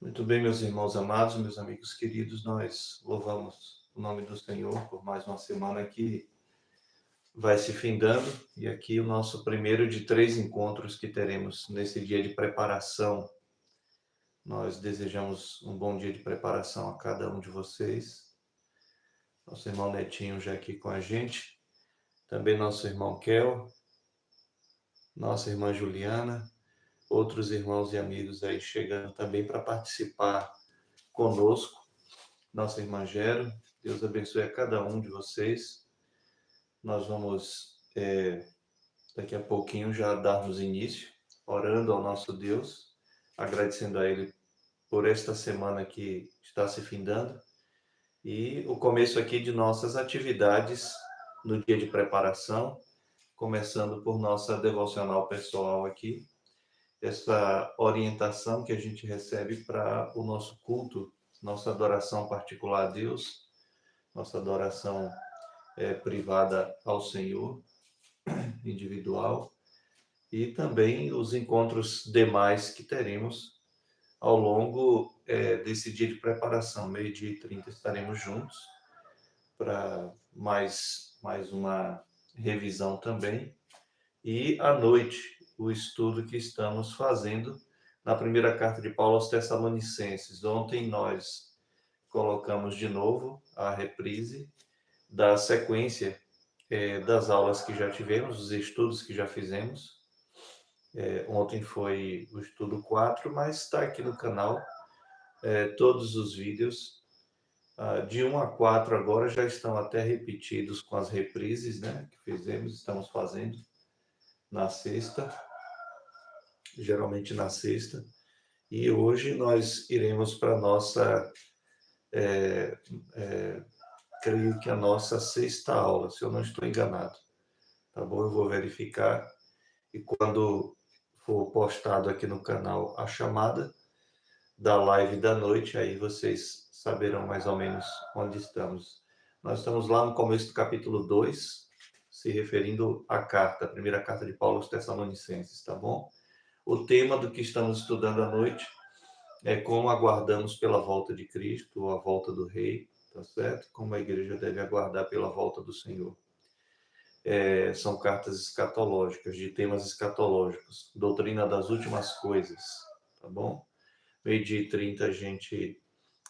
Muito bem, meus irmãos amados, meus amigos queridos, nós louvamos o nome do Senhor por mais uma semana que vai se findando e aqui o nosso primeiro de três encontros que teremos nesse dia de preparação. Nós desejamos um bom dia de preparação a cada um de vocês. Nosso irmão Netinho já aqui com a gente, também nosso irmão Kel, nossa irmã Juliana, outros irmãos e amigos aí chegando também para participar conosco. Nossa irmã Gero, Deus abençoe a cada um de vocês. Nós vamos, daqui a pouquinho, já darmos início, orando ao nosso Deus, agradecendo a Ele por esta semana que está se findando e o começo aqui de nossas atividades no dia de preparação, começando por nossa devocional pessoal aqui, essa orientação que a gente recebe para o nosso culto, nossa adoração particular a Deus, nossa adoração privada ao Senhor, individual, e também os encontros demais que teremos ao longo desse dia de preparação. 12h30 estaremos juntos para mais uma revisão também. E à noite, o estudo que estamos fazendo na primeira carta de Paulo aos Tessalonicenses. Ontem nós colocamos de novo a reprise da sequência das aulas que já tivemos, os estudos que já fizemos. Ontem foi o estudo 4, mas está aqui no canal todos os vídeos. De 1 a 4 agora já estão até repetidos com as reprises, né, que fizemos, estamos fazendo na sexta, geralmente na sexta. E hoje nós iremos para a nossa, creio que a nossa sexta aula, se eu não estou enganado. Tá bom? Eu vou verificar. E quando for postado aqui no canal a chamada da live da noite, aí vocês saberão mais ou menos onde estamos. Nós estamos lá no começo do capítulo 2, se referindo à carta, a primeira carta de Paulo aos Tessalonicenses, tá bom? O tema do que estamos estudando à noite é como aguardamos pela volta de Cristo, ou a volta do Rei, tá certo? Como a igreja deve aguardar pela volta do Senhor. São cartas escatológicas, de temas escatológicos, doutrina das últimas coisas, tá bom? 12h30 a gente,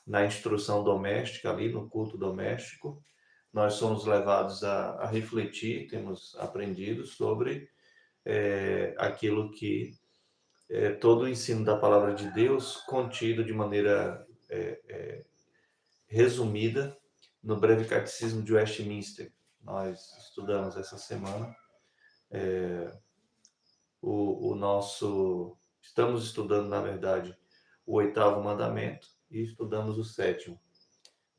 na instrução doméstica ali, no culto doméstico, nós somos levados a refletir, temos aprendido sobre aquilo que todo o ensino da palavra de Deus contido de maneira resumida no breve catecismo de Westminster. Nós estudamos essa semana estamos estudando, na verdade, o 8º mandamento e estudamos o 7º,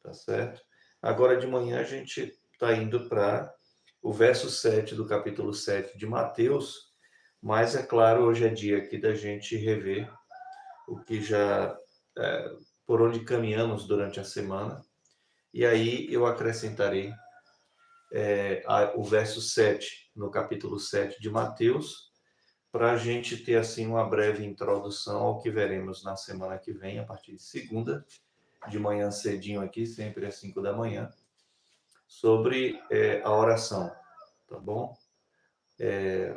tá certo? Agora de manhã a gente está indo para o verso 7 do capítulo 7 de Mateus, mas é claro, hoje é dia aqui da gente rever o que já, por onde caminhamos durante a semana, e aí eu acrescentarei o verso 7 no capítulo 7 de Mateus, para a gente ter assim uma breve introdução ao que veremos na semana que vem, a partir de segunda, de manhã cedinho aqui, sempre às 5 da manhã, sobre a oração, tá bom?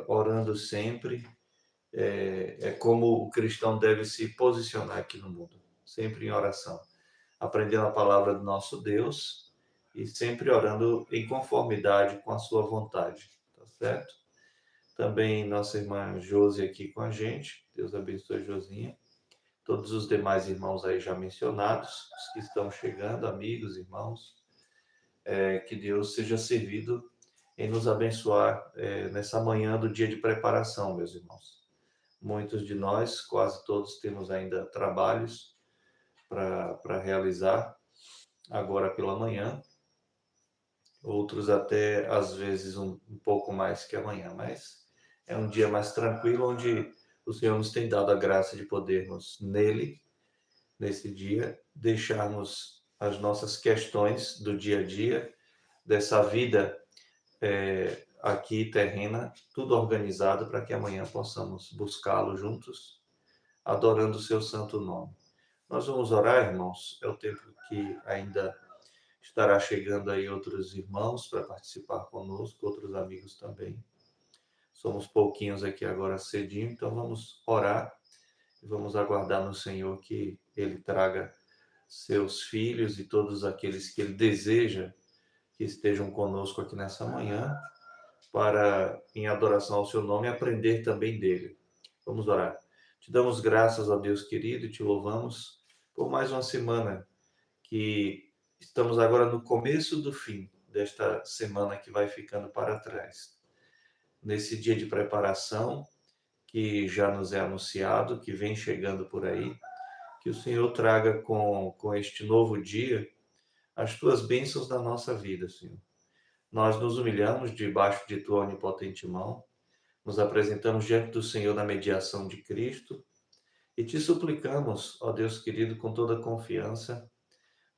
Orando sempre, como o cristão deve se posicionar aqui no mundo, sempre em oração, aprendendo a palavra do nosso Deus e sempre orando em conformidade com a sua vontade, tá certo? Também nossa irmã Josi aqui com a gente, Deus abençoe a Josinha. Todos os demais irmãos aí já mencionados, os que estão chegando, amigos, irmãos, que Deus seja servido em nos abençoar nessa manhã do dia de preparação, meus irmãos. Muitos de nós, quase todos, temos ainda trabalhos para realizar agora pela manhã, outros até às vezes um pouco mais que amanhã, mas é um dia mais tranquilo onde o Senhor nos tem dado a graça de podermos nele, nesse dia, deixarmos as nossas questões do dia a dia, dessa vida aqui terrena, tudo organizado para que amanhã possamos buscá-lo juntos, adorando o seu santo nome. Nós vamos orar, irmãos. É o tempo que ainda estará chegando aí outros irmãos para participar conosco, outros amigos também. Somos pouquinhos aqui agora cedinho, então vamos orar e vamos aguardar no Senhor que Ele traga seus filhos e todos aqueles que Ele deseja que estejam conosco aqui nessa manhã, para, em adoração ao seu nome, aprender também dele. Vamos orar. Te damos graças, ó Deus querido, e te louvamos por mais uma semana que estamos agora no começo do fim desta semana que vai ficando para trás. Nesse dia de preparação que já nos é anunciado, que vem chegando por aí, que o Senhor traga com este novo dia as tuas bênçãos na nossa vida, Senhor. Nós nos humilhamos debaixo de tua onipotente mão, nos apresentamos diante do Senhor na mediação de Cristo e te suplicamos, ó Deus querido, com toda confiança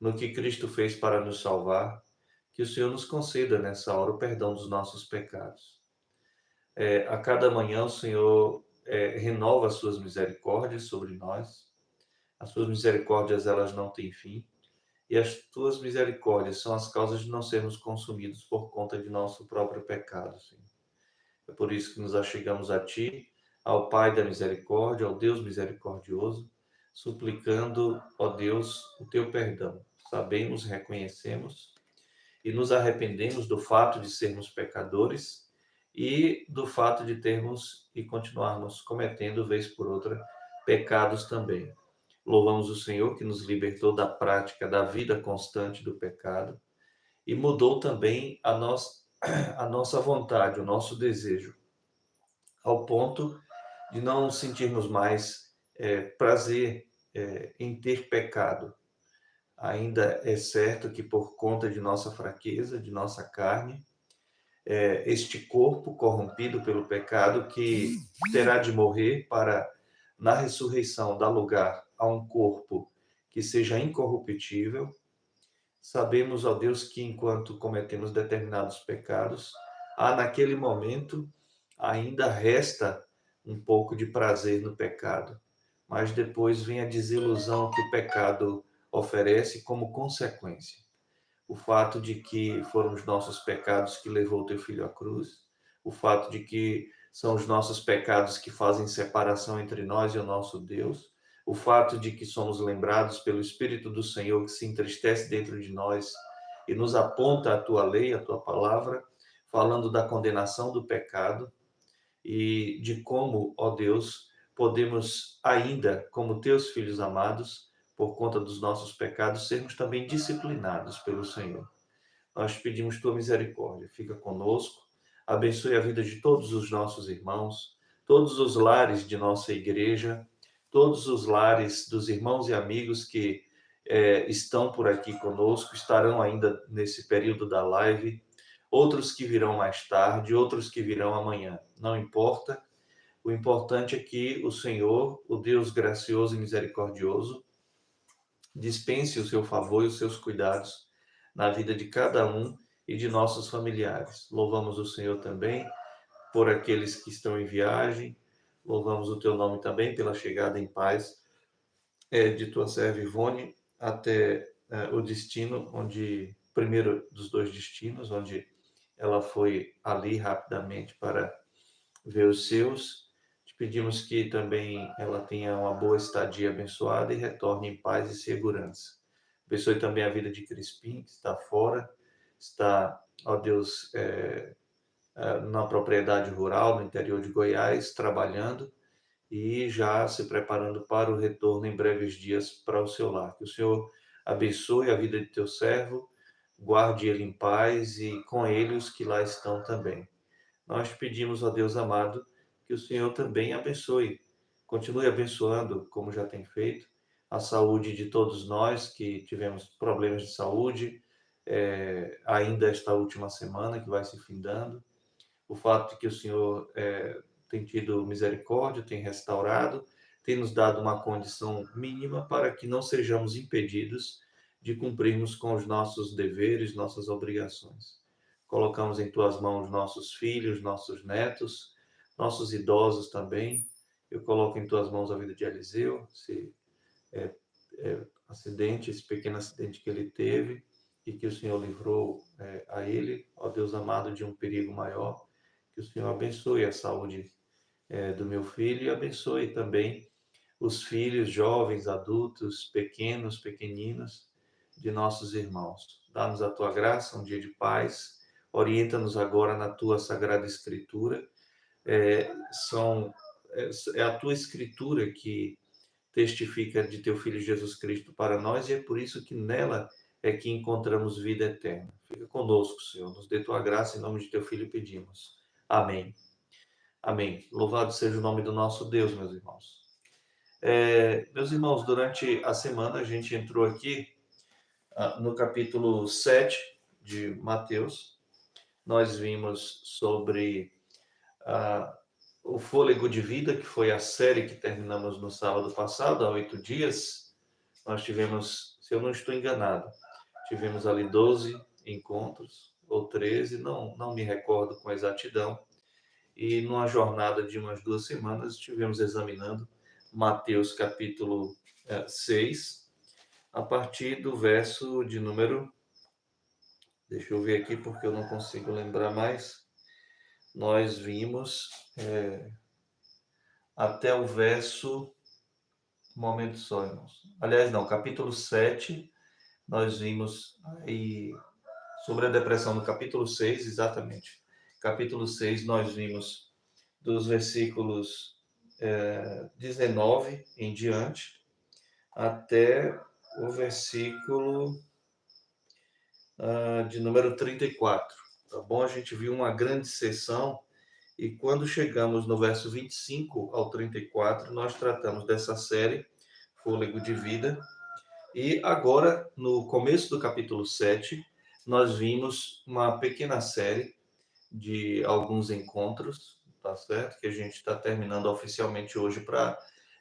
no que Cristo fez para nos salvar, que o Senhor nos conceda nessa hora o perdão dos nossos pecados. A cada manhã o Senhor renova as suas misericórdias sobre nós. As suas misericórdias, elas não têm fim. E as tuas misericórdias são as causas de não sermos consumidos por conta de nosso próprio pecado, Senhor. É por isso que nos achegamos a Ti, ao Pai da misericórdia, ao Deus misericordioso, suplicando, ó Deus, o Teu perdão. Sabemos, reconhecemos e nos arrependemos do fato de sermos pecadores e do fato de termos e continuarmos cometendo, vez por outra, pecados também. Louvamos o Senhor que nos libertou da prática da vida constante do pecado e mudou também a nossa vontade, o nosso desejo, ao ponto de não sentirmos mais prazer em ter pecado. Ainda é certo que por conta de nossa fraqueza, de nossa carne, este corpo corrompido pelo pecado que terá de morrer para, na ressurreição, dar lugar a um corpo que seja incorruptível. Sabemos, ó Deus, que enquanto cometemos determinados pecados, há naquele momento ainda resta um pouco de prazer no pecado, mas depois vem a desilusão que o pecado oferece como consequência. O fato de que foram os nossos pecados que levou o teu filho à cruz, o fato de que são os nossos pecados que fazem separação entre nós e o nosso Deus, o fato de que somos lembrados pelo Espírito do Senhor que se entristece dentro de nós e nos aponta a tua lei, a tua palavra, falando da condenação do pecado e de como, ó Deus, podemos ainda, como teus filhos amados, por conta dos nossos pecados, sermos também disciplinados pelo Senhor. Nós pedimos tua misericórdia, fica conosco, abençoe a vida de todos os nossos irmãos, todos os lares de nossa igreja, todos os lares dos irmãos e amigos que estão por aqui conosco, estarão ainda nesse período da live, outros que virão mais tarde, outros que virão amanhã, não importa. O importante é que o Senhor, o Deus gracioso e misericordioso, dispense o seu favor e os seus cuidados na vida de cada um e de nossos familiares. Louvamos o Senhor também por aqueles que estão em viagem, louvamos o teu nome também pela chegada em paz de tua serva Ivone até o destino, onde, primeiro dos dois destinos, onde ela foi ali rapidamente para ver os seus. Te pedimos que também ela tenha uma boa estadia abençoada e retorne em paz e segurança. Abençoe também a vida de Crispim, que está fora, está, ó Deus, na propriedade rural, no interior de Goiás, trabalhando e já se preparando para o retorno em breves dias para o seu lar. Que o Senhor abençoe a vida de teu servo, guarde ele em paz e com ele os que lá estão também. Nós pedimos a Deus amado que o Senhor também abençoe, continue abençoando, como já tem feito, a saúde de todos nós que tivemos problemas de saúde, ainda esta última semana que vai se findando. O fato de que o Senhor tem tido misericórdia, tem restaurado, tem nos dado uma condição mínima para que não sejamos impedidos de cumprirmos com os nossos deveres, nossas obrigações. Colocamos em tuas mãos nossos filhos, nossos netos, nossos idosos também. Eu coloco em tuas mãos a vida de Eliseu, se acidente, esse pequeno acidente que ele teve, e que o Senhor livrou a ele, ó Deus amado, de um perigo maior. Que o Senhor abençoe a saúde do meu filho e abençoe também os filhos, jovens, adultos, pequenos, pequeninos de nossos irmãos. Dá-nos a tua graça, um dia de paz. Orienta-nos agora na tua sagrada escritura. É, são, é a tua escritura que testifica de teu Filho Jesus Cristo para nós, e é por isso que nela é que encontramos vida eterna. Fica conosco, Senhor, nos dê tua graça, em nome de teu Filho pedimos. Amém. Amém. Louvado seja o nome do nosso Deus, meus irmãos. Meus irmãos, durante a semana a gente entrou aqui no capítulo 7 de Mateus. Nós vimos sobre o fôlego de vida, que foi a série que terminamos no sábado passado, há 8 dias. Nós tivemos, se eu não estou enganado, tivemos ali 12 encontros, ou 13, não me recordo com exatidão. E numa jornada de umas 2 semanas, estivemos examinando Mateus capítulo 6, a partir do verso de número... Deixa eu ver aqui, porque eu não consigo lembrar mais. Nós vimos até o verso... Um momento só, irmãos. Aliás, não, capítulo 7, nós vimos aí sobre a depressão no capítulo 6, exatamente. Capítulo 6, nós vimos dos versículos 19 em diante até o versículo de número 34. Tá bom? A gente viu uma grande sessão e quando chegamos no verso 25 ao 34, nós tratamos dessa série, Fôlego de Vida. E agora, no começo do capítulo 7, nós vimos uma pequena série de alguns encontros, tá certo? Que a gente está terminando oficialmente hoje para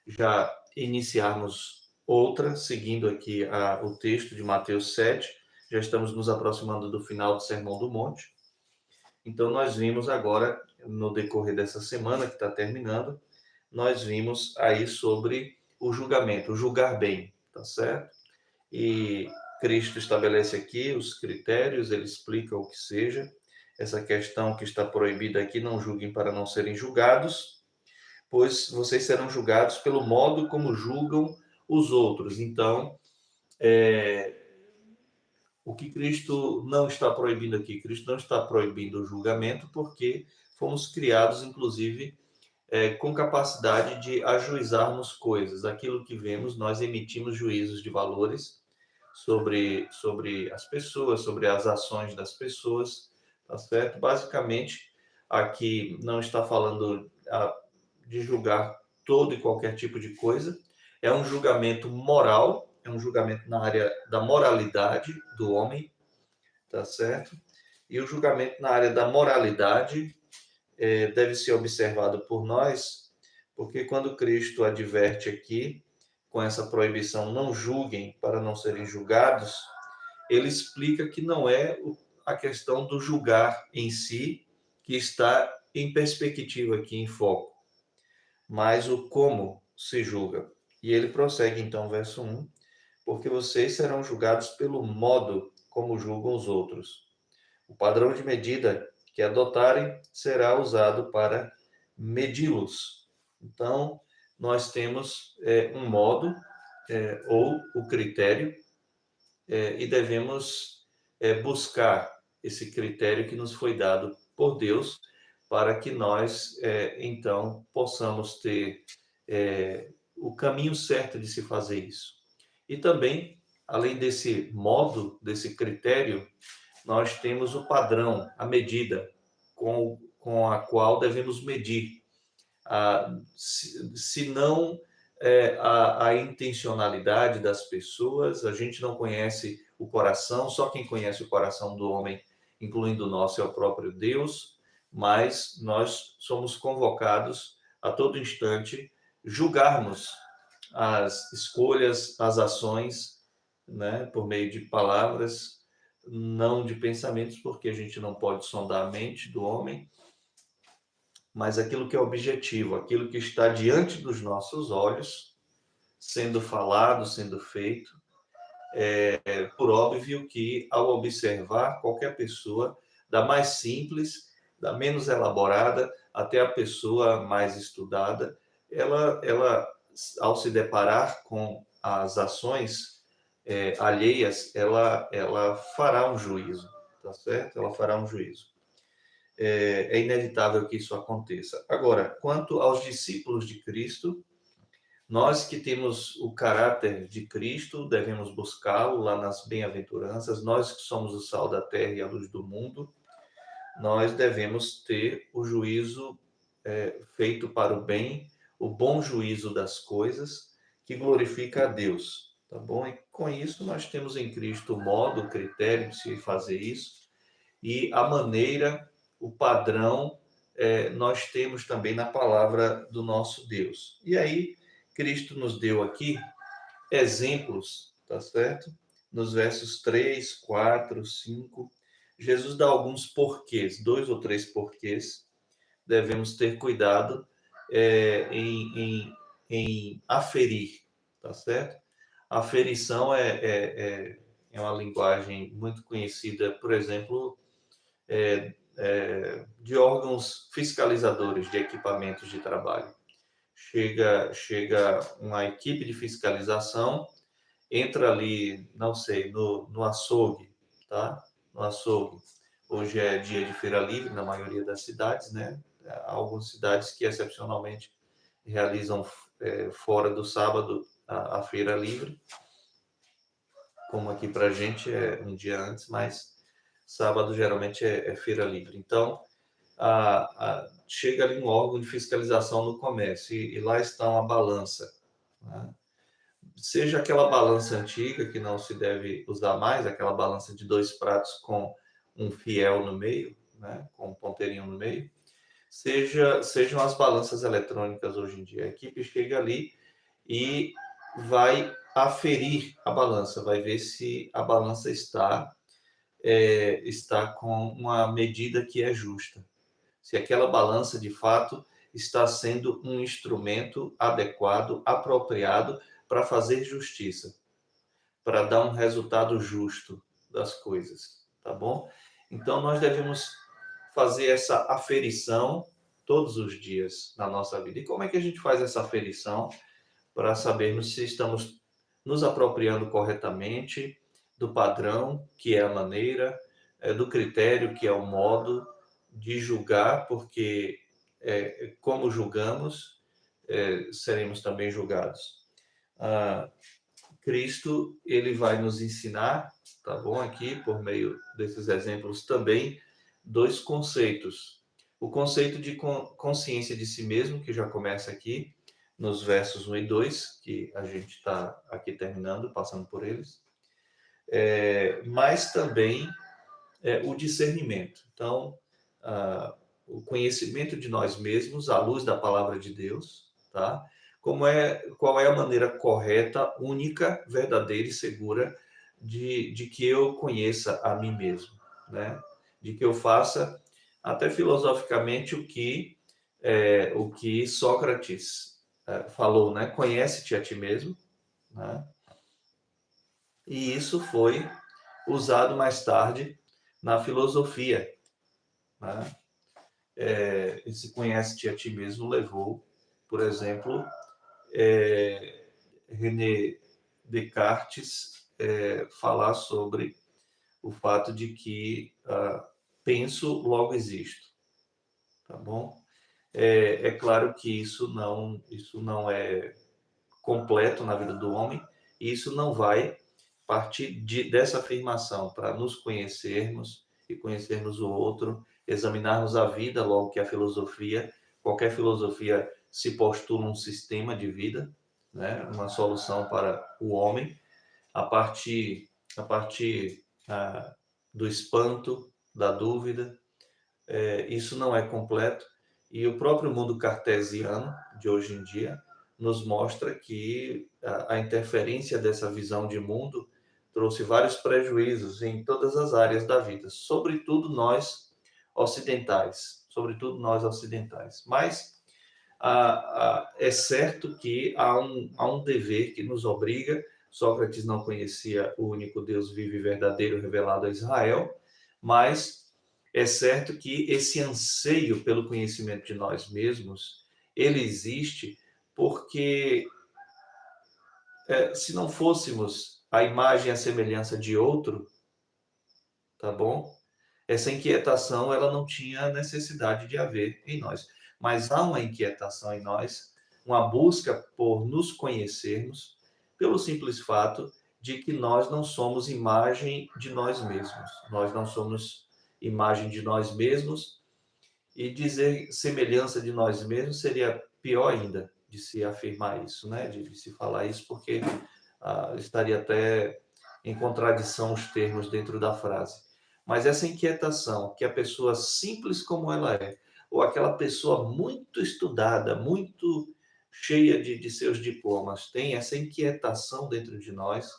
já iniciarmos outra, seguindo aqui o texto de Mateus 7. Já estamos nos aproximando do final do Sermão do Monte. Então, nós vimos agora, no decorrer dessa semana que está terminando, nós vimos aí sobre o julgamento, o julgar bem, tá certo? E Cristo estabelece aqui os critérios, ele explica o que seja. Essa questão que está proibida aqui, não julguem para não serem julgados, pois vocês serão julgados pelo modo como julgam os outros. Então, o que Cristo não está proibindo aqui? Cristo não está proibindo o julgamento, porque fomos criados, inclusive, com capacidade de ajuizarmos coisas. Aquilo que vemos, nós emitimos juízos de valores sobre as pessoas, sobre as ações das pessoas, tá certo? Basicamente, aqui não está falando de julgar todo e qualquer tipo de coisa, é um julgamento moral, é um julgamento na área da moralidade do homem, tá certo? E o julgamento na área da moralidade deve ser observado por nós, porque quando Cristo adverte aqui, com essa proibição, não julguem para não serem julgados, ele explica que não é a questão do julgar em si que está em perspectiva aqui, em foco, mas o como se julga. E ele prossegue então, verso 1, porque vocês serão julgados pelo modo como julgam os outros. O padrão de medida que adotarem será usado para medi-los. Então, nós temos um modo ou o critério e devemos buscar esse critério que nos foi dado por Deus para que nós, então, possamos ter o caminho certo de se fazer isso. E também, além desse modo, desse critério, nós temos o padrão, a medida com a qual devemos medir. Se não a intencionalidade das pessoas, a gente não conhece o coração, só quem conhece o coração do homem, incluindo o nosso, é o próprio Deus, mas nós somos convocados a todo instante julgarmos as escolhas, as ações, né, por meio de palavras, não de pensamentos, porque a gente não pode sondar a mente do homem, mas aquilo que é objetivo, aquilo que está diante dos nossos olhos, sendo falado, sendo feito. Por óbvio que, ao observar qualquer pessoa, da mais simples, da menos elaborada, até a pessoa mais estudada, ela ao se deparar com as ações alheias, ela fará um juízo, tá certo? Ela fará um juízo. É inevitável que isso aconteça. Agora, quanto aos discípulos de Cristo, nós que temos o caráter de Cristo, devemos buscá-lo lá nas bem-aventuranças. Nós que somos o sal da terra e a luz do mundo, nós devemos ter o juízo feito para o bem, o bom juízo das coisas, que glorifica a Deus, tá bom? E com isso nós temos em Cristo o modo, o critério de se fazer isso, e a maneira, o padrão, nós temos também na palavra do nosso Deus. E aí, Cristo nos deu aqui exemplos, tá certo? Nos versos 3, 4, 5, Jesus dá alguns porquês, 2 ou 3 porquês, devemos ter cuidado em aferir, tá certo? Aferição é uma linguagem muito conhecida, por exemplo, de órgãos fiscalizadores de equipamentos de trabalho. Chega uma equipe de fiscalização, entra ali, não sei, no açougue, tá? No açougue. Hoje é dia de feira livre na maioria das cidades, né? Há algumas cidades que excepcionalmente realizam fora do sábado a feira livre, como aqui para a gente é um dia antes, mas sábado geralmente é feira livre. Então, chega ali um órgão de fiscalização no comércio e lá está uma balança, né? Seja aquela balança antiga que não se deve usar mais, aquela balança de 2 pratos com um fiel no meio, né? Com um ponteirinho no meio, sejam as balanças eletrônicas hoje em dia. A equipe chega ali e vai aferir a balança, vai ver se a balança está com uma medida que é justa, se aquela balança de fato está sendo um instrumento adequado, apropriado para fazer justiça, para dar um resultado justo das coisas, tá bom? Então nós devemos fazer essa aferição todos os dias na nossa vida. E como é que a gente faz essa aferição para sabermos se estamos nos apropriando corretamente do padrão, que é a maneira, do critério, que é o modo de julgar, porque como julgamos, seremos também julgados. Cristo, ele vai nos ensinar, tá bom? Aqui, por meio desses exemplos também, 2 conceitos. O conceito de consciência de si mesmo, que já começa aqui, nos versos 1 e 2, que a gente está aqui terminando, passando por eles, mas também o discernimento. Então, o conhecimento de nós mesmos, à luz da palavra de Deus, tá? Qual é a maneira correta, única, verdadeira e segura de que eu conheça a mim mesmo, né? De que eu faça, até filosoficamente, o que Sócrates falou, né? Conhece-te a ti mesmo, né? E isso foi usado mais tarde na filosofia, né? Esse conhece-te a ti mesmo levou, por exemplo, René Descartes falar sobre o fato de que penso, logo existo, tá bom? É claro que isso não é completo na vida do homem, e isso não vai partir dessa afirmação para nos conhecermos e conhecermos o outro, examinarmos a vida, logo que qualquer filosofia se postula um sistema de vida, né? Uma solução para o homem, a partir do espanto, da dúvida. Isso não é completo, e o próprio mundo cartesiano de hoje em dia nos mostra que a interferência dessa visão de mundo trouxe vários prejuízos em todas as áreas da vida, sobretudo nós ocidentais. Mas É certo que há um dever que nos obriga. Sócrates não conhecia o único Deus vivo e verdadeiro revelado a Israel, mas é certo que esse anseio pelo conhecimento de nós mesmos, ele existe porque se não fôssemos a imagem e a semelhança de outro, tá bom? Essa inquietação, ela não tinha necessidade de haver em nós. Mas há uma inquietação em nós, uma busca por nos conhecermos, pelo simples fato de que nós não somos imagem de nós mesmos. Nós não somos imagem de nós mesmos, e dizer semelhança de nós mesmos seria pior ainda de se afirmar isso, né? De se falar isso, porque estaria até em contradição os termos dentro da frase. Mas essa inquietação que a pessoa simples como ela é, ou aquela pessoa muito estudada, muito cheia de seus diplomas, tem essa inquietação dentro de nós,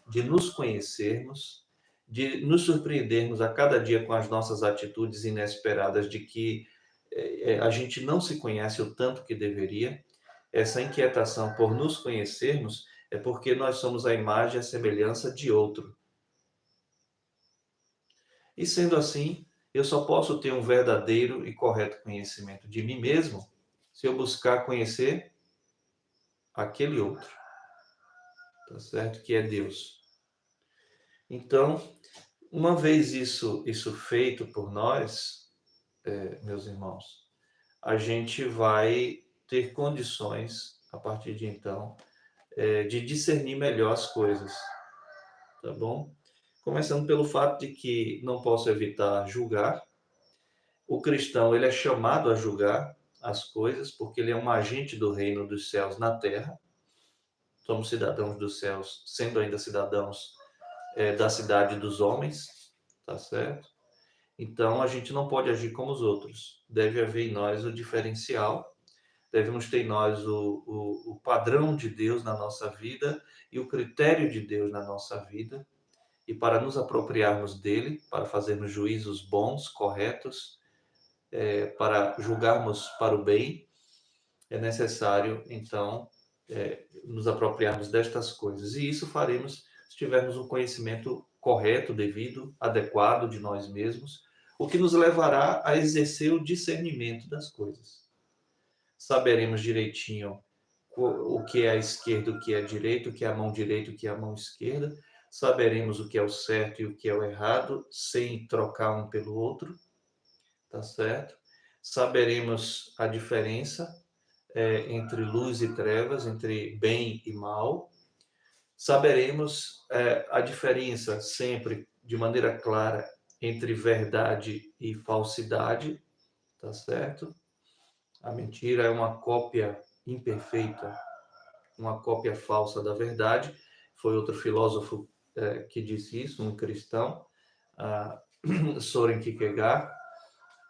de nos conhecermos, de nos surpreendermos a cada dia com as nossas atitudes inesperadas, de que a gente não se conhece o tanto que deveria. Essa inquietação por nos conhecermos é porque nós somos a imagem e a semelhança de outro. E sendo assim, eu só posso ter um verdadeiro e correto conhecimento de mim mesmo se eu buscar conhecer aquele outro, tá certo? Que é Deus. Então, uma vez isso feito por nós, meus irmãos, a gente vai ter condições, a partir de então, de discernir melhor as coisas, tá bom? Começando pelo fato de que não posso evitar julgar. O cristão, ele é chamado a julgar as coisas, porque ele é um agente do reino dos céus na terra. Somos cidadãos dos céus, sendo ainda cidadãos da cidade dos homens, tá certo? Então, a gente não pode agir como os outros. Deve haver em nós o diferencial, devemos ter em nós o padrão de Deus na nossa vida e o critério de Deus na nossa vida. E para nos apropriarmos dele, para fazermos juízos bons, corretos, para julgarmos para o bem, é necessário, então, nos apropriarmos destas coisas. E isso faremos se tivermos um conhecimento correto, devido, adequado de nós mesmos, o que nos levará a exercer o discernimento das coisas. Saberemos direitinho o que é a esquerda, o que é a direita, o que é a mão direita, o que é a mão esquerda. Saberemos o que é o certo e o que é o errado, sem trocar um pelo outro, tá certo? Saberemos a diferença entre luz e trevas, entre bem e mal. Saberemos a diferença sempre de maneira clara entre verdade e falsidade, tá certo? A mentira é uma cópia imperfeita, uma cópia falsa da verdade. Foi outro filósofo que disse isso, um cristão, Soren Kierkegaard,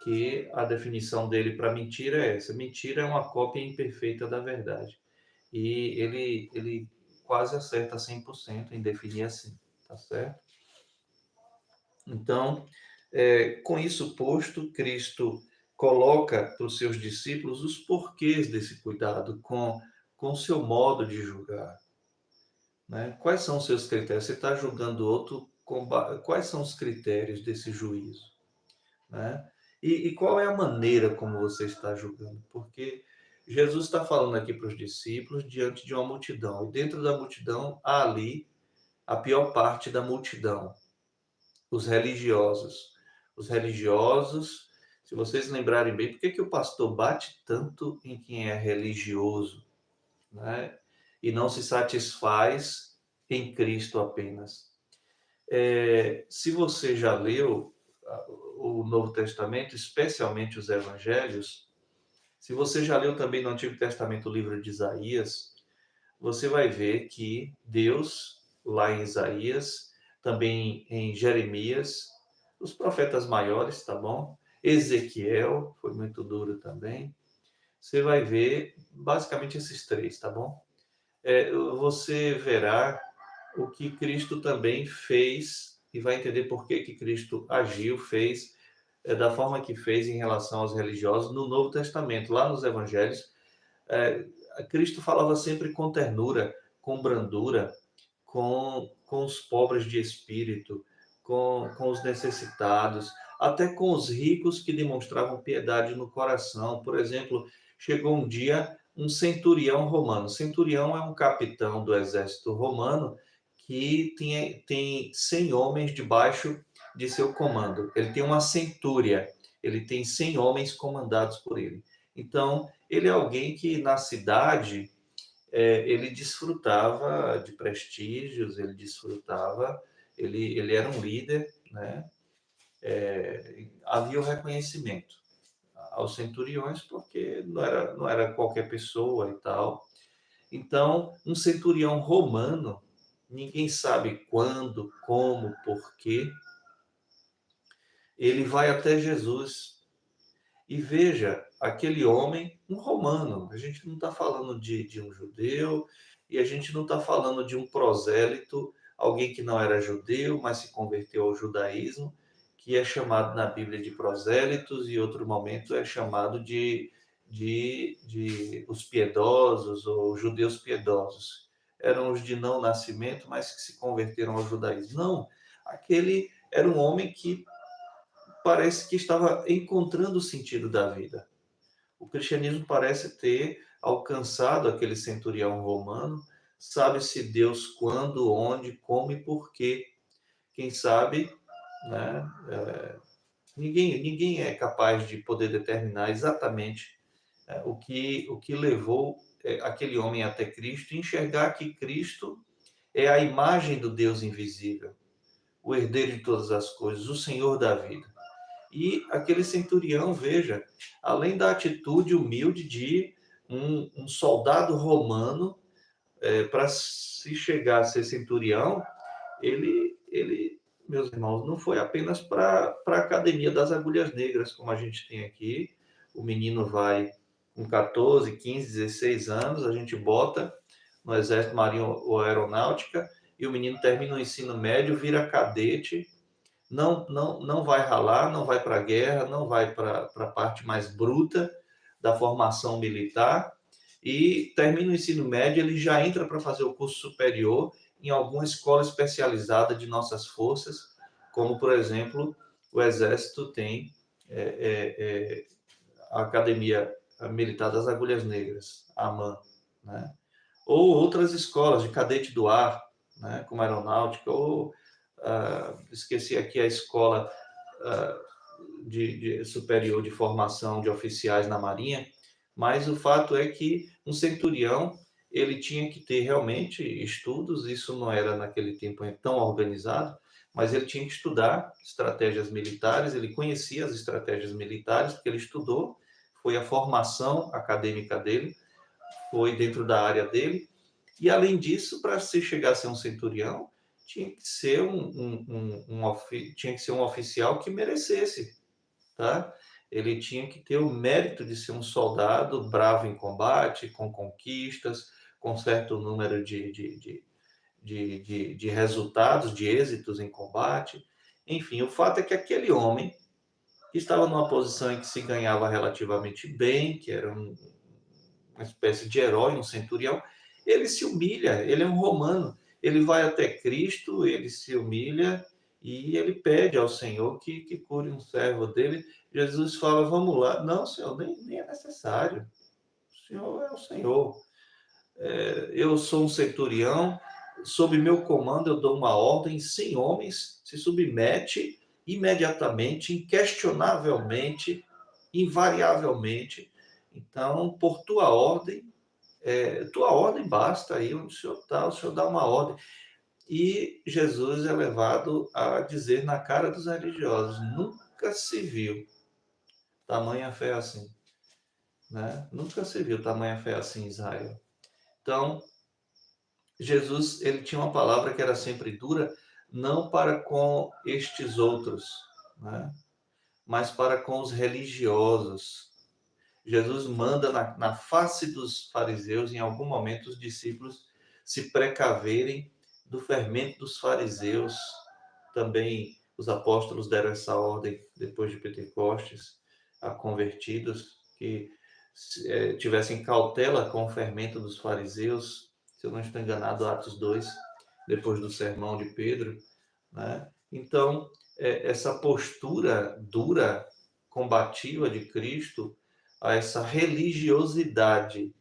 que a definição dele para mentira é essa: mentira é uma cópia imperfeita da verdade. E ele quase acerta 100% em definir assim, tá certo? Então, com isso posto, Cristo coloca para os seus discípulos os porquês desse cuidado com o seu modo de julgar. Né? Quais são os seus critérios? Você está julgando outro, quais são os critérios desse juízo? Né? E qual é a maneira como você está julgando? Porque Jesus está falando aqui para os discípulos diante de uma multidão. E dentro da multidão há ali a pior parte da multidão, os religiosos. Os religiosos, se vocês lembrarem bem, por que o pastor bate tanto em quem é religioso, né? E não se satisfaz em Cristo apenas? Se você já leu o Novo Testamento, especialmente os Evangelhos, se você já leu também no Antigo Testamento o livro de Isaías, você vai ver que Deus, lá em Isaías, também em Jeremias, os profetas maiores, tá bom? Ezequiel, foi muito duro também. Você vai ver basicamente esses três, tá bom? Você verá o que Cristo também fez e vai entender por que Cristo agiu, fez da forma que fez em relação aos religiosos no Novo Testamento. Lá nos Evangelhos, eh, Cristo falava sempre com ternura, com brandura, com os pobres de espírito, com os necessitados, até com os ricos que demonstravam piedade no coração. Por exemplo, chegou um dia um centurião romano. Centurião é um capitão do exército romano que tem 100 homens debaixo de seu comando. Ele tem uma centúria, ele tem 100 homens comandados por ele. Então, ele é alguém que na cidade ele desfrutava de prestígios, ele desfrutava, ele era um líder, né? Havia o reconhecimento aos centuriões, porque não era qualquer pessoa e tal. Então, um centurião romano, ninguém sabe quando, como, porquê, ele vai até Jesus. E veja, aquele homem, um romano, a gente não está falando de um judeu, e a gente não está falando de um prosélito, alguém que não era judeu, mas se converteu ao judaísmo, que é chamado na Bíblia de prosélitos, e em outro momento é chamado de os piedosos, ou judeus piedosos. Eram os de não nascimento, mas que se converteram ao judaísmo. Não, aquele era um homem que parece que estava encontrando o sentido da vida. O cristianismo parece ter alcançado aquele centurião romano, sabe-se Deus quando, onde, como e por quê. Quem sabe, né? Ninguém é capaz de poder determinar exatamente o que levou aquele homem até Cristo e enxergar que Cristo é a imagem do Deus invisível, o herdeiro de todas as coisas, o Senhor da vida. E aquele centurião, veja, além da atitude humilde de um soldado romano, para se chegar a ser centurião, ele, meus irmãos, não foi apenas para a Academia das Agulhas Negras, como a gente tem aqui. O menino vai com 14, 15, 16 anos, a gente bota no Exército Marinho ou Aeronáutica, e o menino termina o ensino médio, vira cadete, não vai ralar, não vai para a guerra, não vai para a parte mais bruta da formação militar, e termina o ensino médio, ele já entra para fazer o curso superior em alguma escola especializada de nossas forças, como, por exemplo, o Exército tem a Academia Militar das Agulhas Negras, a AMAN, né? Ou outras escolas de cadete do ar, né? Como a aeronáutica, ou esqueci aqui a escola de superior de formação de oficiais na Marinha, mas o fato é que um centurião ele tinha que ter realmente estudos, isso não era naquele tempo tão organizado, mas ele tinha que estudar estratégias militares, ele conhecia as estratégias militares, porque ele estudou, foi a formação acadêmica dele, foi dentro da área dele, e além disso, para se chegar a ser um centurião, tinha que ser tinha que ser um oficial que merecesse, tá? Ele tinha que ter o mérito de ser um soldado bravo em combate, com conquistas, com certo número de resultados, de êxitos em combate. Enfim, o fato é que aquele homem, que estava numa posição em que se ganhava relativamente bem, que era uma espécie de herói, um centurião, ele se humilha, ele é um romano, ele vai até Cristo, ele se humilha e ele pede ao Senhor que cure um servo dele. Jesus fala, vamos lá. Não, Senhor, nem é necessário. O Senhor é o Senhor. Eu sou um centurião, sob meu comando eu dou uma ordem, 100 homens se submete imediatamente, inquestionavelmente, invariavelmente. Então, por tua ordem basta aí onde o Senhor está, o Senhor dá uma ordem. E Jesus é levado a dizer na cara dos religiosos, nunca se viu tamanha fé assim, né? Nunca se viu tamanha fé assim em Israel. Então, Jesus, ele tinha uma palavra que era sempre dura, não para com estes outros, né? Mas para com os religiosos. Jesus manda na face dos fariseus, em algum momento, os discípulos se precaverem do fermento dos fariseus, também Os apóstolos deram essa ordem depois de Pentecostes a convertidos que tivessem cautela com o fermento dos fariseus, se eu não estou enganado, Atos 2, depois do sermão de Pedro, né? Então, essa postura dura, combativa de Cristo, a essa religiosidade,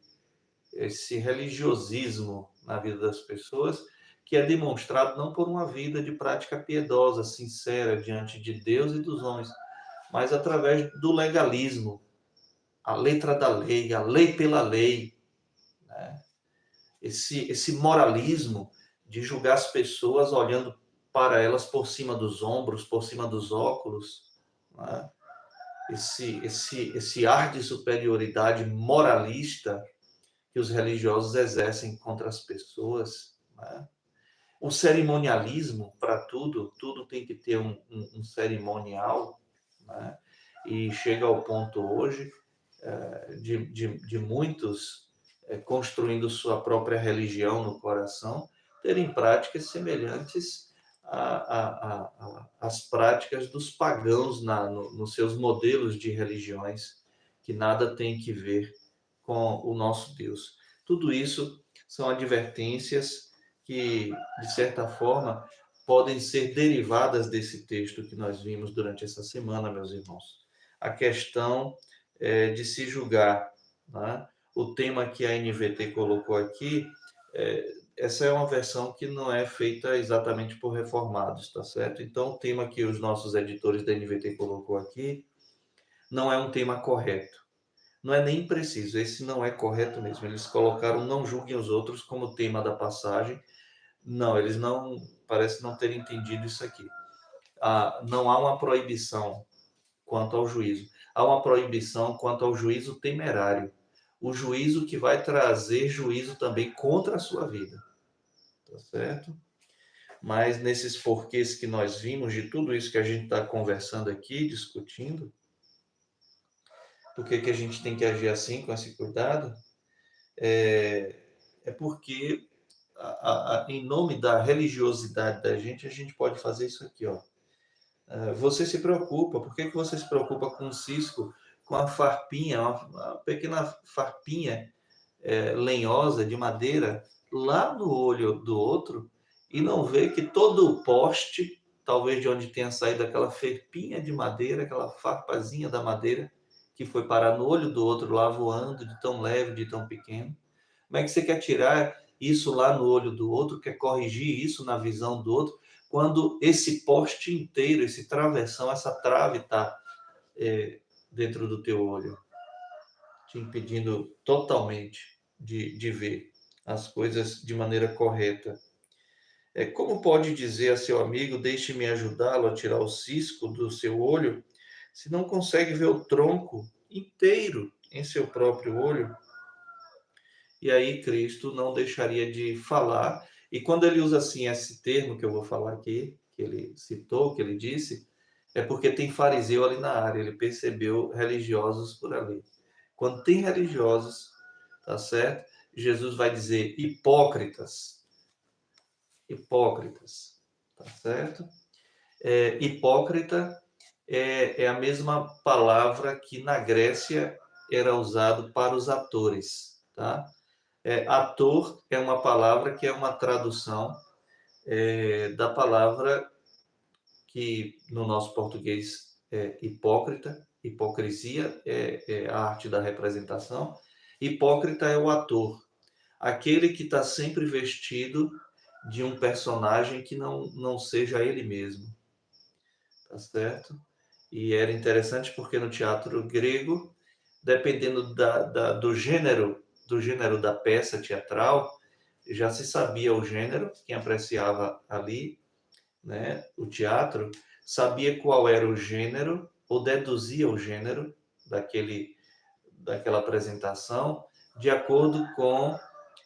esse religiosismo na vida das pessoas, que é demonstrado não por uma vida de prática piedosa, sincera, diante de Deus e dos homens, mas através do legalismo, a letra da lei, a lei pela lei, né? Esse moralismo de julgar as pessoas olhando para elas por cima dos ombros, por cima dos óculos, né? Esse ar de superioridade moralista que os religiosos exercem contra as pessoas, né? O cerimonialismo para tudo, tudo tem que ter um cerimonial, né? E chega ao ponto hoje de muitos construindo sua própria religião no coração, terem práticas semelhantes às práticas dos pagãos nos seus modelos de religiões, que nada tem que ver com o nosso Deus. Tudo isso são advertências que, de certa forma, podem ser derivadas desse texto que nós vimos durante essa semana, meus irmãos. A questão de se julgar, né? O tema que a NVT colocou aqui, essa é uma versão que não é feita exatamente por reformados, tá certo? Então, o tema que os nossos editores da NVT colocou aqui não é um tema correto. Não é nem preciso, esse não é correto mesmo. Eles colocaram não julguem os outros como tema da passagem. Não, eles não, parece não terem entendido isso aqui. Não há uma proibição quanto ao juízo. Há uma proibição quanto ao juízo temerário. O juízo que vai trazer juízo também contra a sua vida. Tá certo? Mas nesses porquês que nós vimos, de tudo isso que a gente está conversando aqui, discutindo, por que a gente tem que agir assim, com esse cuidado? É porque, em nome da religiosidade da gente, a gente pode fazer isso aqui, ó. Você se preocupa, por que você se preocupa com um cisco, com a farpinha, uma pequena farpinha lenhosa de madeira lá no olho do outro e não vê que todo o poste, talvez de onde tenha saído aquela ferpinha de madeira, aquela farpazinha da madeira, que foi parar no olho do outro lá voando, de tão leve, de tão pequeno. Como é que você quer tirar isso lá no olho do outro, quer corrigir isso na visão do outro, quando esse poste inteiro, esse travessão, essa trave está dentro do teu olho, te impedindo totalmente de ver as coisas de maneira correta? Como pode dizer a seu amigo, deixe-me ajudá-lo a tirar o cisco do seu olho, se não consegue ver o tronco inteiro em seu próprio olho? E aí Cristo não deixaria de falar. E quando ele usa assim esse termo que eu vou falar aqui, que ele citou, que ele disse, é porque tem fariseu ali na área, ele percebeu religiosos por ali. Quando tem religiosos, tá certo? Jesus vai dizer hipócritas. Hipócritas, tá certo? Hipócrita é a mesma palavra que na Grécia era usado para os atores, tá? Ator é uma palavra que é uma tradução da palavra que no nosso português é hipócrita, hipocrisia é a arte da representação, hipócrita é o ator, aquele que está sempre vestido de um personagem que não seja ele mesmo, tá certo? E era interessante porque no teatro grego, dependendo do gênero da peça teatral, já se sabia o gênero, quem apreciava ali, né, o teatro, sabia qual era o gênero, ou deduzia o gênero daquela apresentação, de acordo com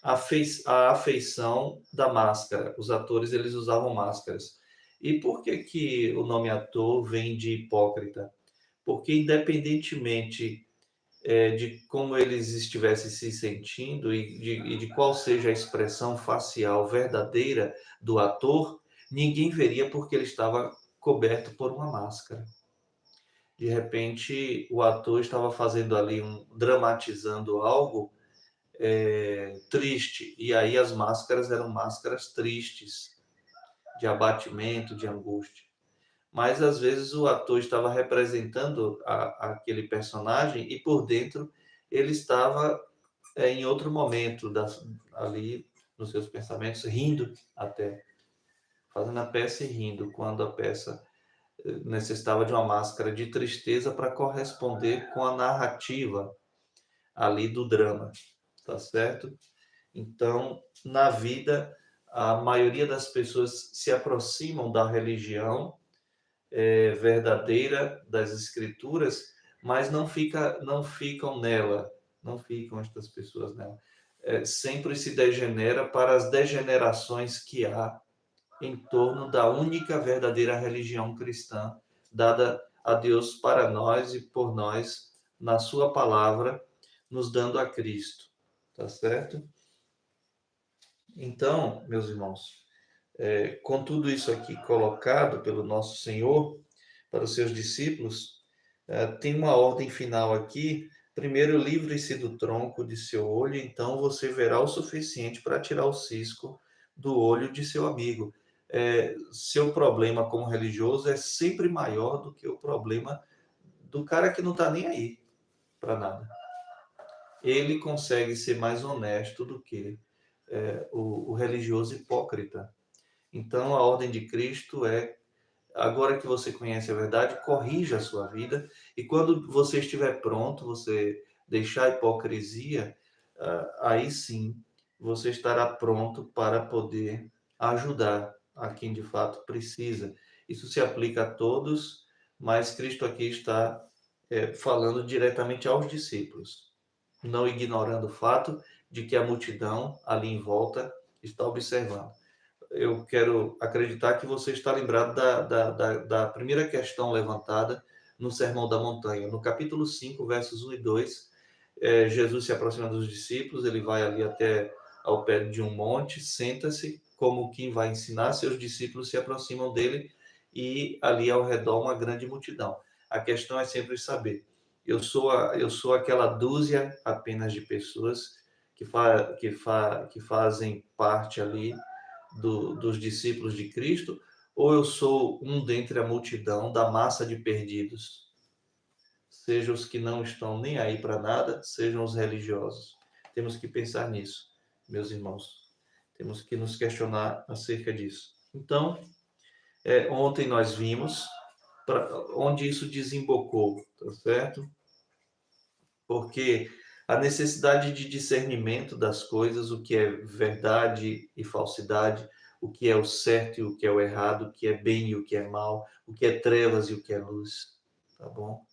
a afeição da máscara. Os atores, eles usavam máscaras. E por que o nome ator vem de hipócrita? Porque independentemente de como eles estivessem se sentindo e de qual seja a expressão facial verdadeira do ator, ninguém veria porque ele estava coberto por uma máscara. De repente, o ator estava fazendo ali dramatizando algo triste, e aí as máscaras eram máscaras tristes, de abatimento, de angústia. Mas às vezes o ator estava representando aquele personagem e por dentro ele estava em outro momento ali nos seus pensamentos, rindo até, fazendo a peça e rindo, quando a peça necessitava de uma máscara de tristeza para corresponder com a narrativa ali do drama, tá certo? Então, na vida, a maioria das pessoas se aproximam da religião verdadeira das escrituras, mas não ficam nela, não ficam estas pessoas nela. Sempre se degenera para as degenerações que há em torno da única verdadeira religião cristã, dada a Deus para nós e por nós, na sua palavra, nos dando a Cristo. Tá certo? Então, meus irmãos, com tudo isso aqui colocado pelo nosso Senhor para os seus discípulos, tem uma ordem final aqui. Primeiro, livre-se do tronco de seu olho, então você verá o suficiente para tirar o cisco do olho de seu amigo. Seu problema como religioso é sempre maior do que o problema do cara que não está nem aí para nada. Ele consegue ser mais honesto do que o religioso hipócrita. Então, a ordem de Cristo é: agora que você conhece a verdade, corrija a sua vida, e quando você estiver pronto, você deixar a hipocrisia, aí sim você estará pronto para poder ajudar a quem de fato precisa. Isso se aplica a todos, mas Cristo aqui está falando diretamente aos discípulos, não ignorando o fato de que a multidão ali em volta está observando. Eu quero acreditar que você está lembrado da primeira questão levantada no Sermão da Montanha. No capítulo 5, versos 1 e 2, Jesus se aproxima dos discípulos, ele vai ali até ao pé de um monte, senta-se, como quem vai ensinar, seus discípulos se aproximam dele e ali ao redor uma grande multidão. A questão é sempre saber, eu sou aquela dúzia apenas de pessoas que fazem parte ali dos discípulos de Cristo, ou eu sou um dentre a multidão da massa de perdidos? Sejam os que não estão nem aí para nada, sejam os religiosos. Temos que pensar nisso, meus irmãos. Temos que nos questionar acerca disso. Então, ontem nós vimos onde isso desembocou, tá certo? Porque a necessidade de discernimento das coisas, o que é verdade e falsidade, o que é o certo e o que é o errado, o que é bem e o que é mal, o que é trevas e o que é luz, tá bom?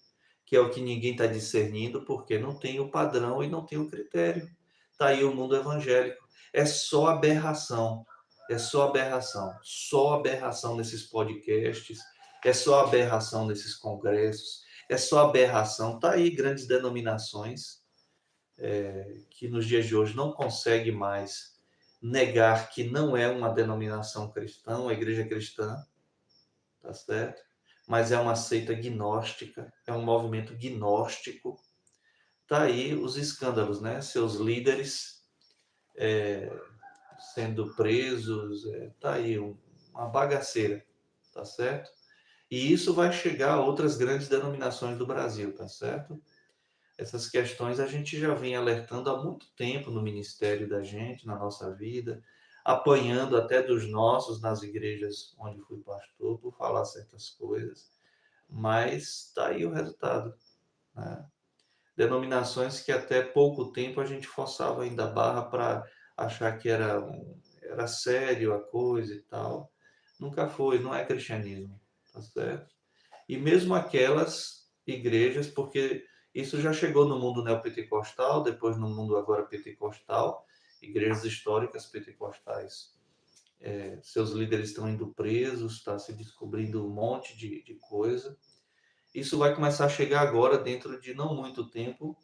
Que é o que ninguém está discernindo, porque não tem o padrão e não tem o critério. Está aí o mundo evangélico. É só aberração. É só aberração nesses podcasts, é só aberração nesses congressos, é só aberração. Está aí grandes denominações que nos dias de hoje não consegue mais negar que não é uma denominação cristã, uma igreja cristã, tá certo? Mas é uma seita gnóstica, é um movimento gnóstico. Tá aí os escândalos, né? Seus líderes sendo presos, tá aí uma bagaceira, tá certo? E isso vai chegar a outras grandes denominações do Brasil, tá certo? Essas questões a gente já vem alertando há muito tempo no ministério da gente, na nossa vida, apanhando até dos nossos nas igrejas onde fui pastor por falar certas coisas, mas está aí o resultado, né? Denominações que até pouco tempo a gente forçava ainda a barra para achar que era sério a coisa e tal. Nunca foi, não é cristianismo, tá certo? E mesmo aquelas igrejas, porque isso já chegou no mundo neopentecostal, depois no mundo agora pentecostal, igrejas históricas pentecostais. Seus líderes estão indo presos, está se descobrindo um monte de coisa. Isso vai começar a chegar agora, dentro de não muito tempo,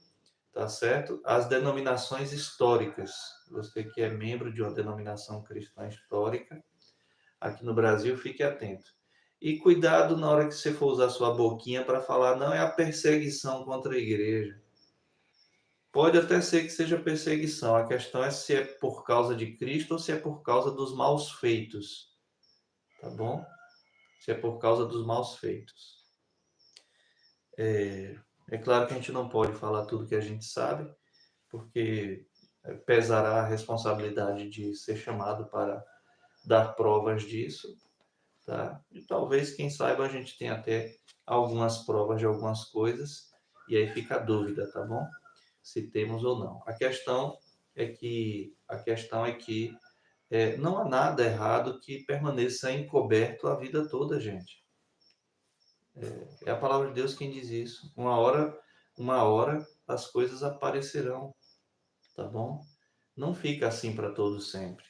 tá certo? As denominações históricas. Você que é membro de uma denominação cristã histórica, aqui no Brasil, fique atento. E cuidado na hora que você for usar sua boquinha para falar, não é a perseguição contra a igreja. Pode até ser que seja perseguição, a questão é se é por causa de Cristo ou se é por causa dos maus feitos, tá bom? Se é por causa dos maus feitos. É claro que a gente não pode falar tudo que a gente sabe, porque pesará a responsabilidade de ser chamado para dar provas disso, tá? E talvez, quem saiba, a gente tenha até algumas provas de algumas coisas, e aí fica a dúvida, tá bom? Se temos ou não. A questão é que não há nada errado que permaneça encoberto a vida toda, gente. É a palavra de Deus quem diz isso. Uma hora as coisas aparecerão, tá bom? Não fica assim para todos sempre.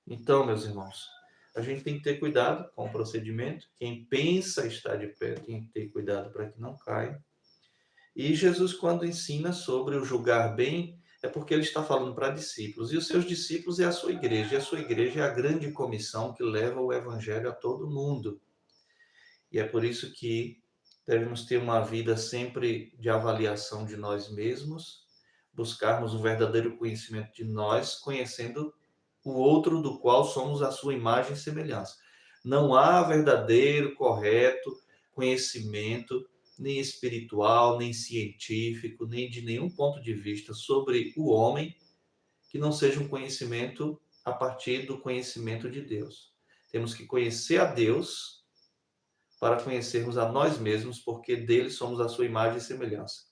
Então, meus irmãos, a gente tem que ter cuidado com o procedimento. Quem pensa estar de pé tem que ter cuidado para que não caia. E Jesus, quando ensina sobre o julgar bem, é porque ele está falando para discípulos. E os seus discípulos é a sua igreja. E a sua igreja é a grande comissão que leva o evangelho a todo mundo. E é por isso que devemos ter uma vida sempre de avaliação de nós mesmos, buscarmos um verdadeiro conhecimento de nós, conhecendo o outro do qual somos a sua imagem e semelhança. Não há verdadeiro, correto conhecimento, nem espiritual, nem científico, nem de nenhum ponto de vista sobre o homem que não seja um conhecimento a partir do conhecimento de Deus. Temos que conhecer a Deus para conhecermos a nós mesmos, porque dele somos a sua imagem e semelhança.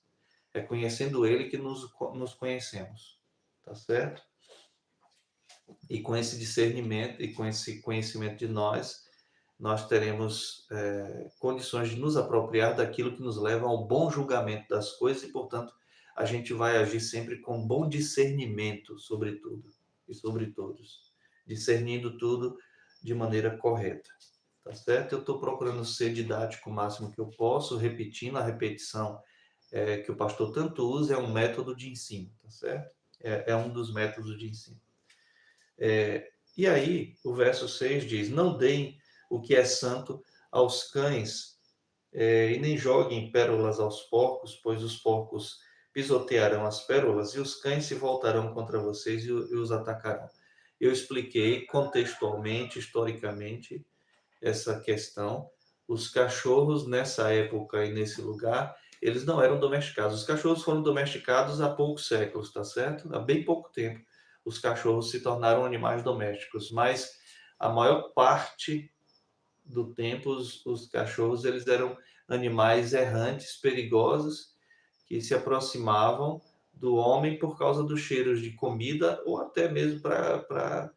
É conhecendo ele que nos conhecemos, tá certo? E com esse discernimento e com esse conhecimento de nós teremos condições de nos apropriar daquilo que nos leva ao bom julgamento das coisas e, portanto, a gente vai agir sempre com bom discernimento sobre tudo e sobre todos, discernindo tudo de maneira correta, tá certo? Eu estou procurando ser didático o máximo que eu posso, repetindo. A repetição que o pastor tanto usa é um método de ensino, tá certo? É um dos métodos de ensino. E aí, o verso 6 diz: não deem o que é santo aos cães, e nem joguem pérolas aos porcos, pois os porcos pisotearão as pérolas e os cães se voltarão contra vocês e os atacarão. Eu expliquei contextualmente, historicamente, essa questão. Os cachorros, nessa época e nesse lugar, eles não eram domesticados. Os cachorros foram domesticados há poucos séculos, tá certo? Há bem pouco tempo os cachorros se tornaram animais domésticos, mas a maior parte do tempo os cachorros eles eram animais errantes, perigosos, que se aproximavam do homem por causa dos cheiros de comida ou até mesmo para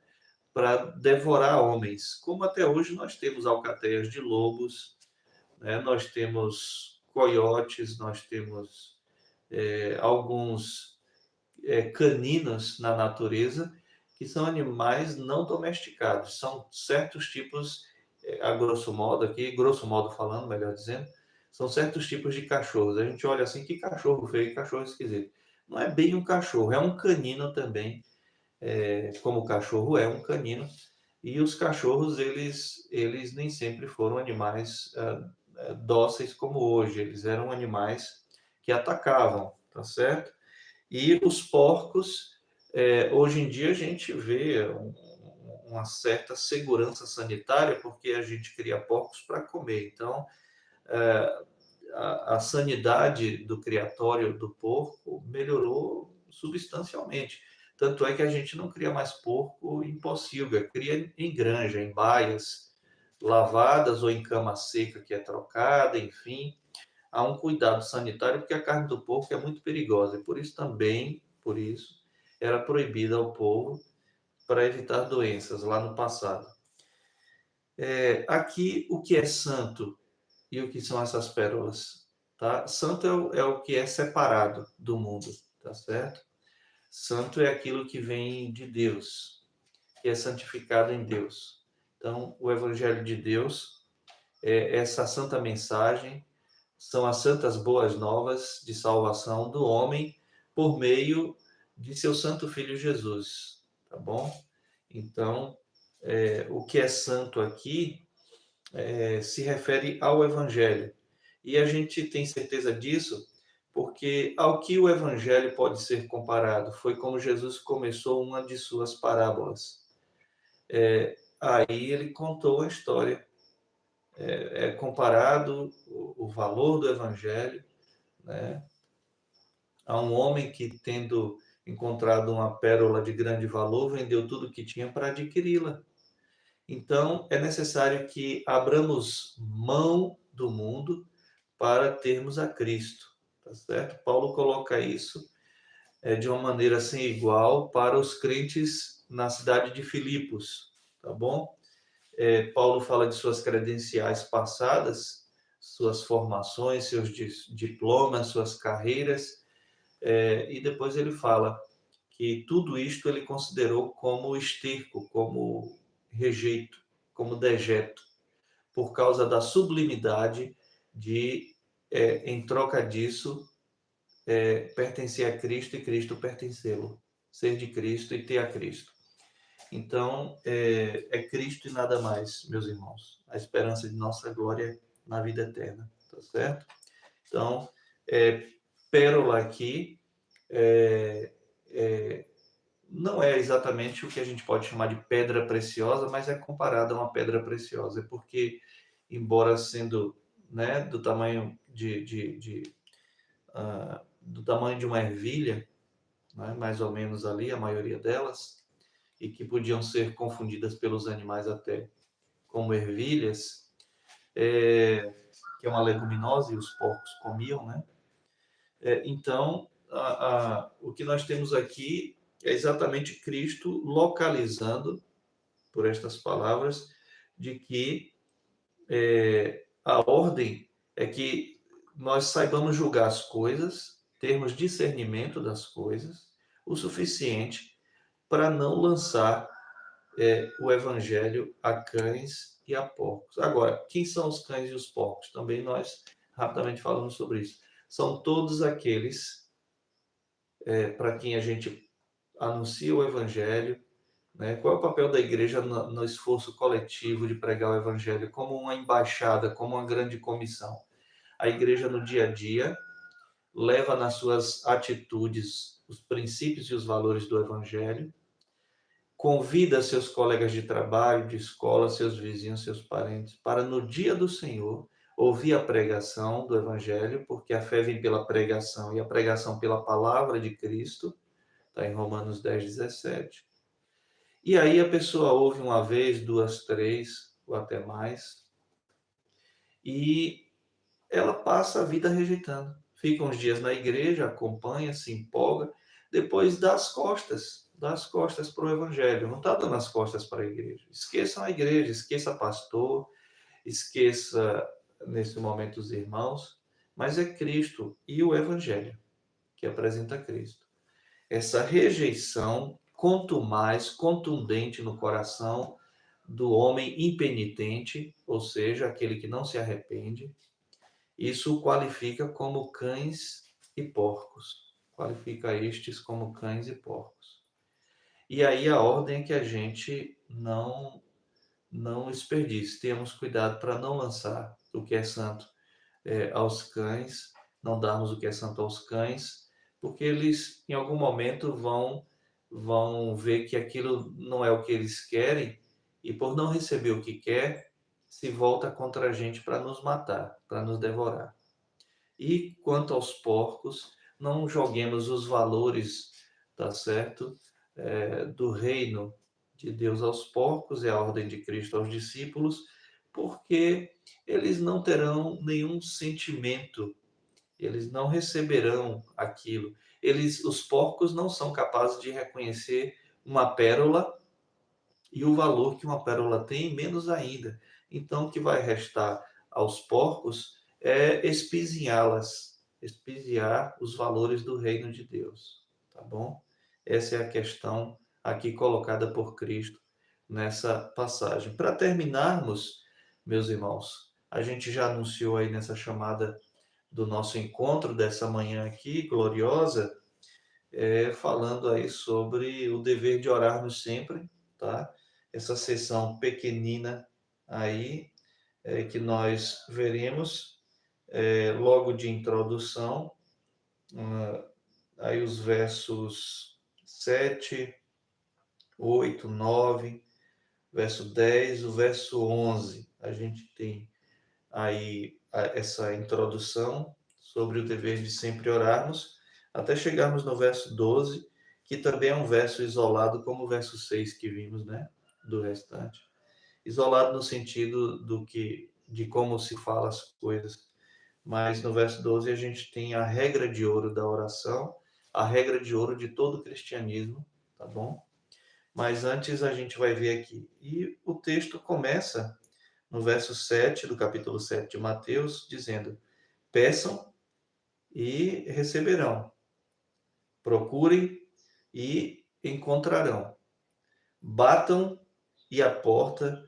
devorar homens. Como até hoje nós temos alcateias de lobos, né? Nós temos coiotes, nós temos alguns caninos na natureza, que são animais não domesticados. São certos tipos, a grosso modo aqui, grosso modo falando, melhor dizendo, são certos tipos de cachorros. A gente olha assim, que cachorro feio, que cachorro esquisito. Não é bem um cachorro, é um canino também, como o cachorro é um canino. E os cachorros, eles nem sempre foram animais dóceis como hoje. Eles eram animais que atacavam, tá certo? E os porcos, hoje em dia a gente vê uma certa segurança sanitária, porque a gente cria porcos para comer. Então, a sanidade do criatório do porco melhorou substancialmente. Tanto é que a gente não cria mais porco em pocilga, cria em granja, em baias lavadas ou em cama seca que é trocada, enfim. Há um cuidado sanitário porque a carne do porco é muito perigosa e por isso, era proibida ao povo para evitar doenças lá no passado. Aqui, o que é santo e o que são essas pérolas? Tá? Santo é o que é separado do mundo, tá certo? Santo é aquilo que vem de Deus, que é santificado em Deus. Então, o Evangelho de Deus é essa santa mensagem, são as santas boas novas de salvação do homem por meio de seu santo filho Jesus, tá bom? Então, o que é santo aqui se refere ao Evangelho. E a gente tem certeza disso porque ao que o Evangelho pode ser comparado foi como Jesus começou uma de suas parábolas. Aí ele contou a história, comparado o valor do Evangelho, né, a um homem que, tendo encontrado uma pérola de grande valor, vendeu tudo que tinha para adquiri-la. Então, é necessário que abramos mão do mundo para termos a Cristo, tá certo? Paulo coloca isso de uma maneira sem igual para os crentes na cidade de Filipos, tá bom? Paulo fala de suas credenciais passadas, suas formações, seus diplomas, suas carreiras, e depois ele fala que tudo isto ele considerou como esterco, como rejeito, como dejeto, por causa da sublimidade de, em troca disso, pertencer a Cristo e Cristo pertencê-lo, ser de Cristo e ter a Cristo. Então, é Cristo e nada mais, meus irmãos, a esperança de nossa glória na vida eterna, tá certo? Então, pérola aqui não é exatamente o que a gente pode chamar de pedra preciosa, mas é comparada a uma pedra preciosa, porque, embora sendo, né, do tamanho do tamanho de uma ervilha, né, mais ou menos ali, a maioria delas, e que podiam ser confundidas pelos animais até como ervilhas, que é uma leguminosa e os porcos comiam, né? Então, o que nós temos aqui é exatamente Cristo localizando, por estas palavras, de que a ordem é que nós saibamos julgar as coisas, termos discernimento das coisas, o suficiente para não lançar o evangelho a cães e a porcos. Agora, quem são os cães e os porcos? Também nós rapidamente falamos sobre isso. São todos aqueles para quem a gente anuncia o evangelho, né? Qual é o papel da igreja no esforço coletivo de pregar o evangelho? Como uma embaixada, como uma grande comissão. A igreja no dia a dia leva nas suas atitudes os princípios e os valores do evangelho, convida seus colegas de trabalho, de escola, seus vizinhos, seus parentes, para no dia do Senhor ouvir a pregação do Evangelho, porque a fé vem pela pregação e a pregação pela palavra de Cristo, está em Romanos 10, 17. E aí a pessoa ouve uma vez, duas, três, ou até mais, e ela passa a vida rejeitando. Fica uns dias na igreja, acompanha, se empolga, depois dá as costas para o evangelho, não está dando as costas para a igreja. Esqueçam a igreja, esqueça pastor, esqueça nesse momento os irmãos, mas é Cristo e o evangelho que apresenta Cristo. Essa rejeição, quanto mais contundente no coração do homem impenitente, ou seja, aquele que não se arrepende, isso o qualifica como cães e porcos. Qualifica estes como cães e porcos. E aí a ordem é que a gente não desperdice. Temos cuidado para não lançar o que é santo aos cães, não darmos o que é santo aos cães, porque eles em algum momento vão ver que aquilo não é o que eles querem e por não receber o que quer, se volta contra a gente para nos matar, para nos devorar. E quanto aos porcos, não joguemos os valores, tá certo? Do reino de Deus aos porcos, é a ordem de Cristo aos discípulos, porque eles não terão nenhum sentimento, eles não receberão aquilo. Os porcos não são capazes de reconhecer uma pérola e o valor que uma pérola tem, menos ainda. Então, o que vai restar aos porcos é espizinhá-las, espiziar os valores do reino de Deus, tá bom? Essa é a questão aqui colocada por Cristo nessa passagem. Para terminarmos, meus irmãos, a gente já anunciou aí nessa chamada do nosso encontro dessa manhã aqui, gloriosa, falando aí sobre o dever de orarmos sempre, tá? Essa sessão pequenina aí, que nós veremos logo de introdução, aí os versos 7, 8, 9, verso 10, o verso 11. A gente tem aí essa introdução sobre o dever de sempre orarmos, até chegarmos no verso 12, que também é um verso isolado, como o verso 6 que vimos, né? Do restante. Isolado no sentido de como se fala as coisas. Mas no verso 12 a gente tem a regra de ouro da oração, a regra de ouro de todo o cristianismo, tá bom? Mas antes a gente vai ver aqui. E o texto começa no verso 7 do capítulo 7 de Mateus, dizendo: peçam e receberão, procurem e encontrarão, batam e a porta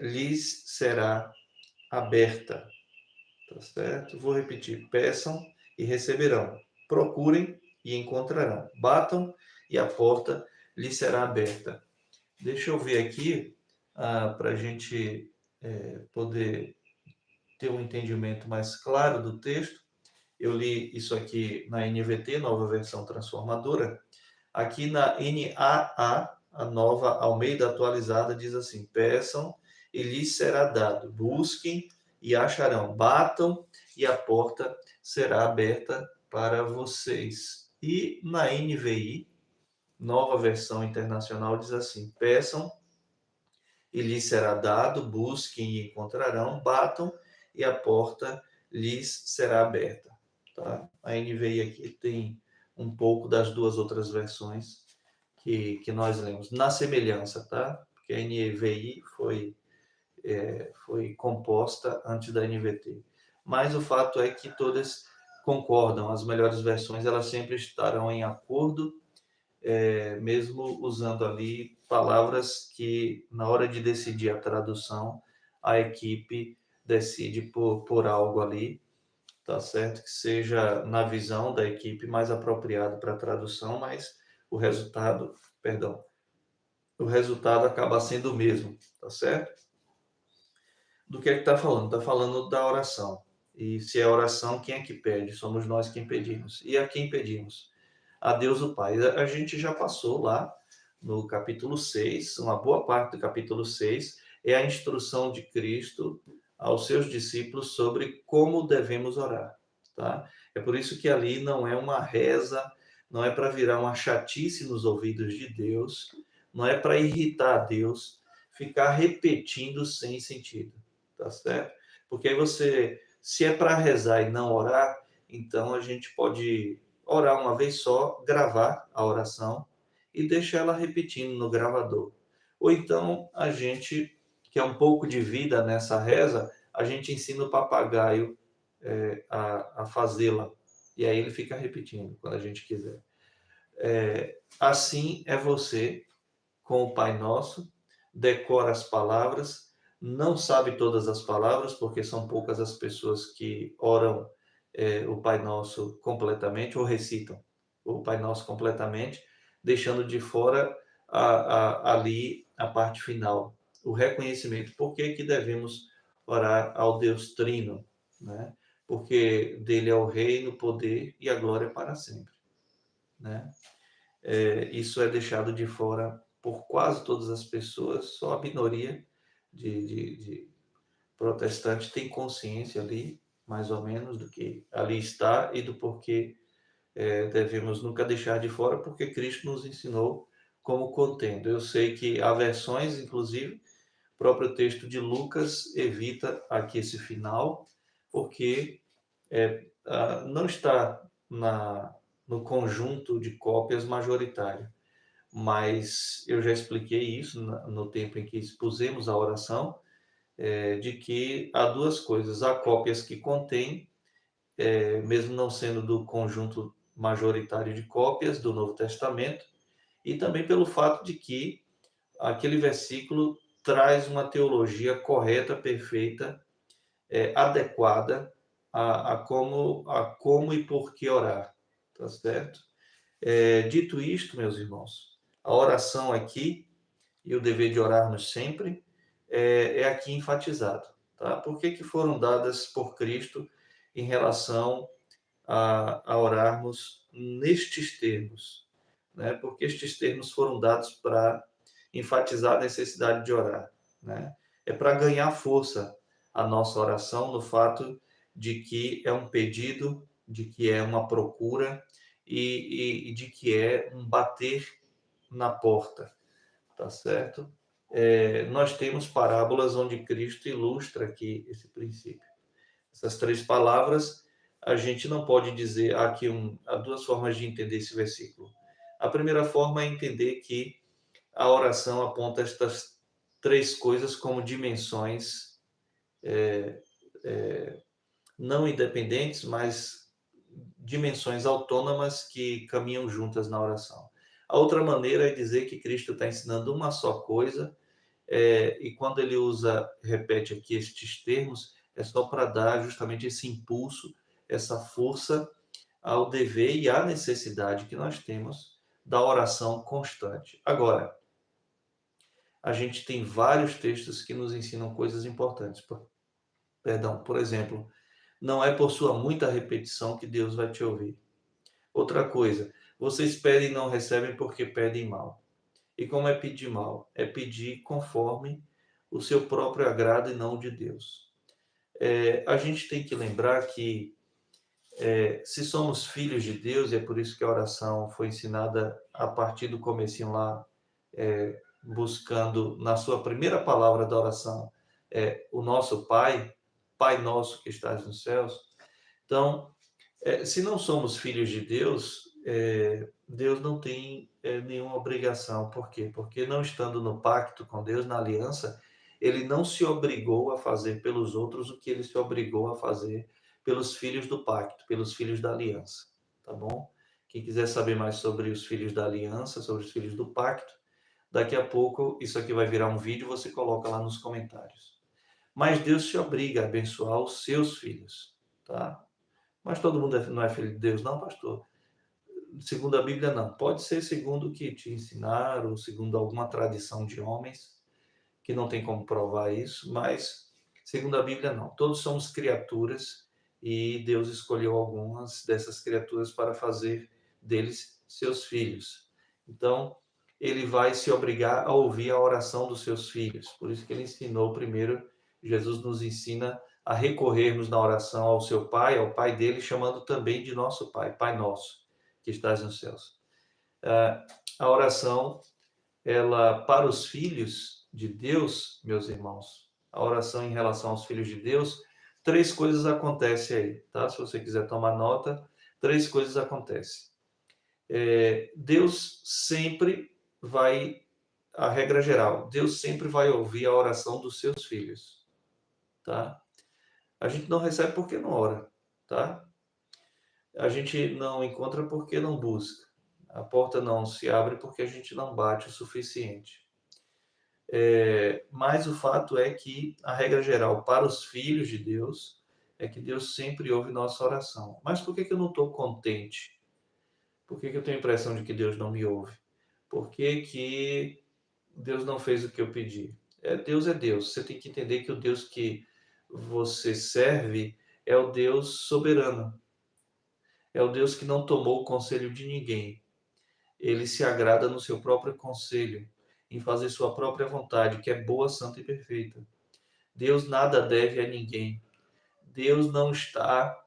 lhes será aberta. Tá certo? Vou repetir: peçam e receberão, procurem e encontrarão, batam e a porta lhes será aberta. Deixa eu ver aqui, para a gente poder ter um entendimento mais claro do texto. Eu li isso aqui na NVT, Nova Versão Transformadora. Aqui na NAA, a Nova Almeida Atualizada, diz assim: peçam e lhes será dado, busquem e acharão, batam e a porta será aberta para vocês. E na NVI, Nova Versão Internacional, diz assim: peçam e lhes será dado, busquem e encontrarão, batam e a porta lhes será aberta. Tá? A NVI aqui tem um pouco das duas outras versões que nós lemos, na semelhança, tá? Porque a NVI foi composta antes da NVT. Mas o fato é que todas concordam, as melhores versões elas sempre estarão em acordo, mesmo usando ali palavras que, na hora de decidir a tradução, a equipe decide por algo ali, tá certo? Que seja, na visão da equipe, mais apropriado para a tradução, mas o resultado, perdão, o resultado acaba sendo o mesmo, tá certo? Do que está falando? Está falando da oração. E se é oração, quem é que pede? Somos nós quem pedimos. E a quem pedimos? A Deus o Pai. A gente já passou lá no capítulo 6, uma boa parte do capítulo 6 é a instrução de Cristo aos seus discípulos sobre como devemos orar, tá? É por isso que ali não é uma reza, não é para virar uma chatice nos ouvidos de Deus, não é para irritar a Deus, ficar repetindo sem sentido, tá certo? Porque aí você, se é para rezar e não orar, então a gente pode orar uma vez só, gravar a oração e deixar ela repetindo no gravador. Ou então a gente quer um pouco de vida nessa reza, a gente ensina o papagaio a fazê-la. E aí ele fica repetindo quando a gente quiser. Assim é você com o Pai Nosso, decora as palavras, não sabe todas as palavras, porque são poucas as pessoas que oram o Pai Nosso completamente, ou recitam o Pai Nosso completamente, deixando de fora ali a parte final, o reconhecimento. Por que que devemos orar ao Deus Trino? Né? Porque dele é o reino, o poder e a glória para sempre. Né? Isso é deixado de fora por quase todas as pessoas, só a minoria de protestantes tem consciência ali, mais ou menos, do que ali está e do porquê devemos nunca deixar de fora, porque Cristo nos ensinou como contendo. Eu sei que há versões, inclusive, o próprio texto de Lucas evita aqui esse final, porque não está no conjunto de cópias majoritário. Mas eu já expliquei isso no tempo em que expusemos a oração, de que há duas coisas: há cópias que contêm, mesmo não sendo do conjunto majoritário de cópias do Novo Testamento, e também pelo fato de que aquele versículo traz uma teologia correta, perfeita, adequada a como e por que orar, tá certo? Dito isto, meus irmãos, a oração aqui e o dever de orarmos sempre é aqui enfatizado, Tá? Por que que foram dadas por Cristo em relação a orarmos nestes termos? Né? Porque estes termos foram dados para enfatizar a necessidade de orar. Né? É para ganhar força a nossa oração no fato de que é um pedido, de que é uma procura e de que é um bater na porta, tá certo? Nós temos parábolas onde Cristo ilustra aqui esse princípio. Essas três palavras, a gente não pode dizer há duas formas de entender esse versículo. A primeira forma é entender que a oração aponta estas três coisas como dimensões não independentes, mas dimensões autônomas que caminham juntas na oração. A outra maneira é dizer que Cristo está ensinando uma só coisa, e quando ele repete aqui estes termos, é só para dar justamente esse impulso, essa força ao dever e à necessidade que nós temos da oração constante. Agora, a gente tem vários textos que nos ensinam coisas importantes. Perdão, por exemplo, não é por sua muita repetição que Deus vai te ouvir. Outra coisa, vocês pedem e não recebem porque pedem mal. E como é pedir mal? É pedir conforme o seu próprio agrado e não o de Deus. A gente tem que lembrar que se somos filhos de Deus, e é por isso que a oração foi ensinada a partir do comecinho lá, buscando na sua primeira palavra da oração, o nosso Pai, Pai nosso que estás nos céus. Então, se não somos filhos de Deus, Deus não tem nenhuma obrigação. Por quê? Porque não estando no pacto com Deus, na aliança, ele não se obrigou a fazer pelos outros o que ele se obrigou a fazer pelos filhos do pacto, pelos filhos da aliança. Tá bom? Quem quiser saber mais sobre os filhos da aliança, sobre os filhos do pacto, daqui a pouco isso aqui vai virar um vídeo, você coloca lá nos comentários. Mas Deus se obriga a abençoar os seus filhos, tá? Mas todo mundo não é filho de Deus, não, pastor? Segundo a Bíblia, não. Pode ser segundo o que te ensinaram, ou segundo alguma tradição de homens, que não tem como provar isso, mas segundo a Bíblia, não. Todos somos criaturas e Deus escolheu algumas dessas criaturas para fazer deles seus filhos. Então, ele vai se obrigar a ouvir a oração dos seus filhos. Por isso que ele ensinou primeiro, Jesus nos ensina a recorrermos na oração ao seu Pai, ao Pai dele, chamando também de nosso Pai, Pai nosso, que estás nos céus. A oração, ela, para os filhos de Deus, meus irmãos, a oração em relação aos filhos de Deus, três coisas acontecem aí, tá? Se você quiser tomar nota, três coisas acontecem. Deus sempre vai, a regra geral, Deus sempre vai ouvir a oração dos seus filhos, tá? A gente não recebe porque não ora, tá? A gente não encontra porque não busca. A porta não se abre porque a gente não bate o suficiente. Mas o fato é que a regra geral para os filhos de Deus é que Deus sempre ouve nossa oração. Mas por que que eu não estou contente? Por que que eu tenho a impressão de que Deus não me ouve? Por que que Deus não fez o que eu pedi? Deus é Deus. Você tem que entender que o Deus que você serve é o Deus soberano. É o Deus que não tomou o conselho de ninguém. Ele se agrada no seu próprio conselho, em fazer sua própria vontade, que é boa, santa e perfeita. Deus nada deve a ninguém. Deus não está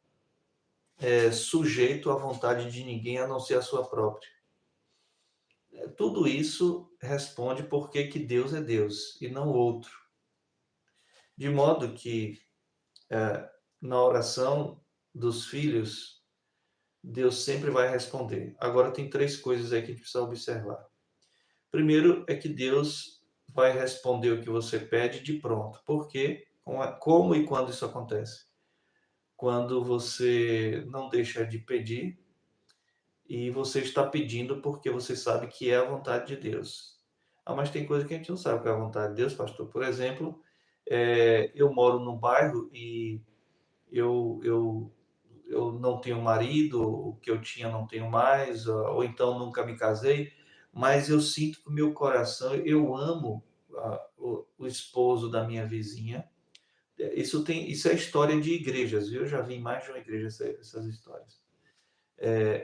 sujeito à vontade de ninguém, a não ser a sua própria. Tudo isso responde por que que Deus é Deus e não outro. De modo que, na oração dos filhos, Deus sempre vai responder. Agora, tem três coisas aí que a gente precisa observar. Primeiro é que Deus vai responder o que você pede de pronto. Por quê? Como e quando isso acontece? Quando você não deixa de pedir e você está pedindo porque você sabe que é a vontade de Deus. Mas tem coisa que a gente não sabe que é a vontade de Deus, pastor. Por exemplo, eu moro num bairro e eu não tenho marido, o que eu tinha não tenho mais, ou então nunca me casei, mas eu sinto que o meu coração, eu amo o esposo da minha vizinha, Isso é história de igrejas, viu? Eu já vi em mais de uma igreja essas histórias.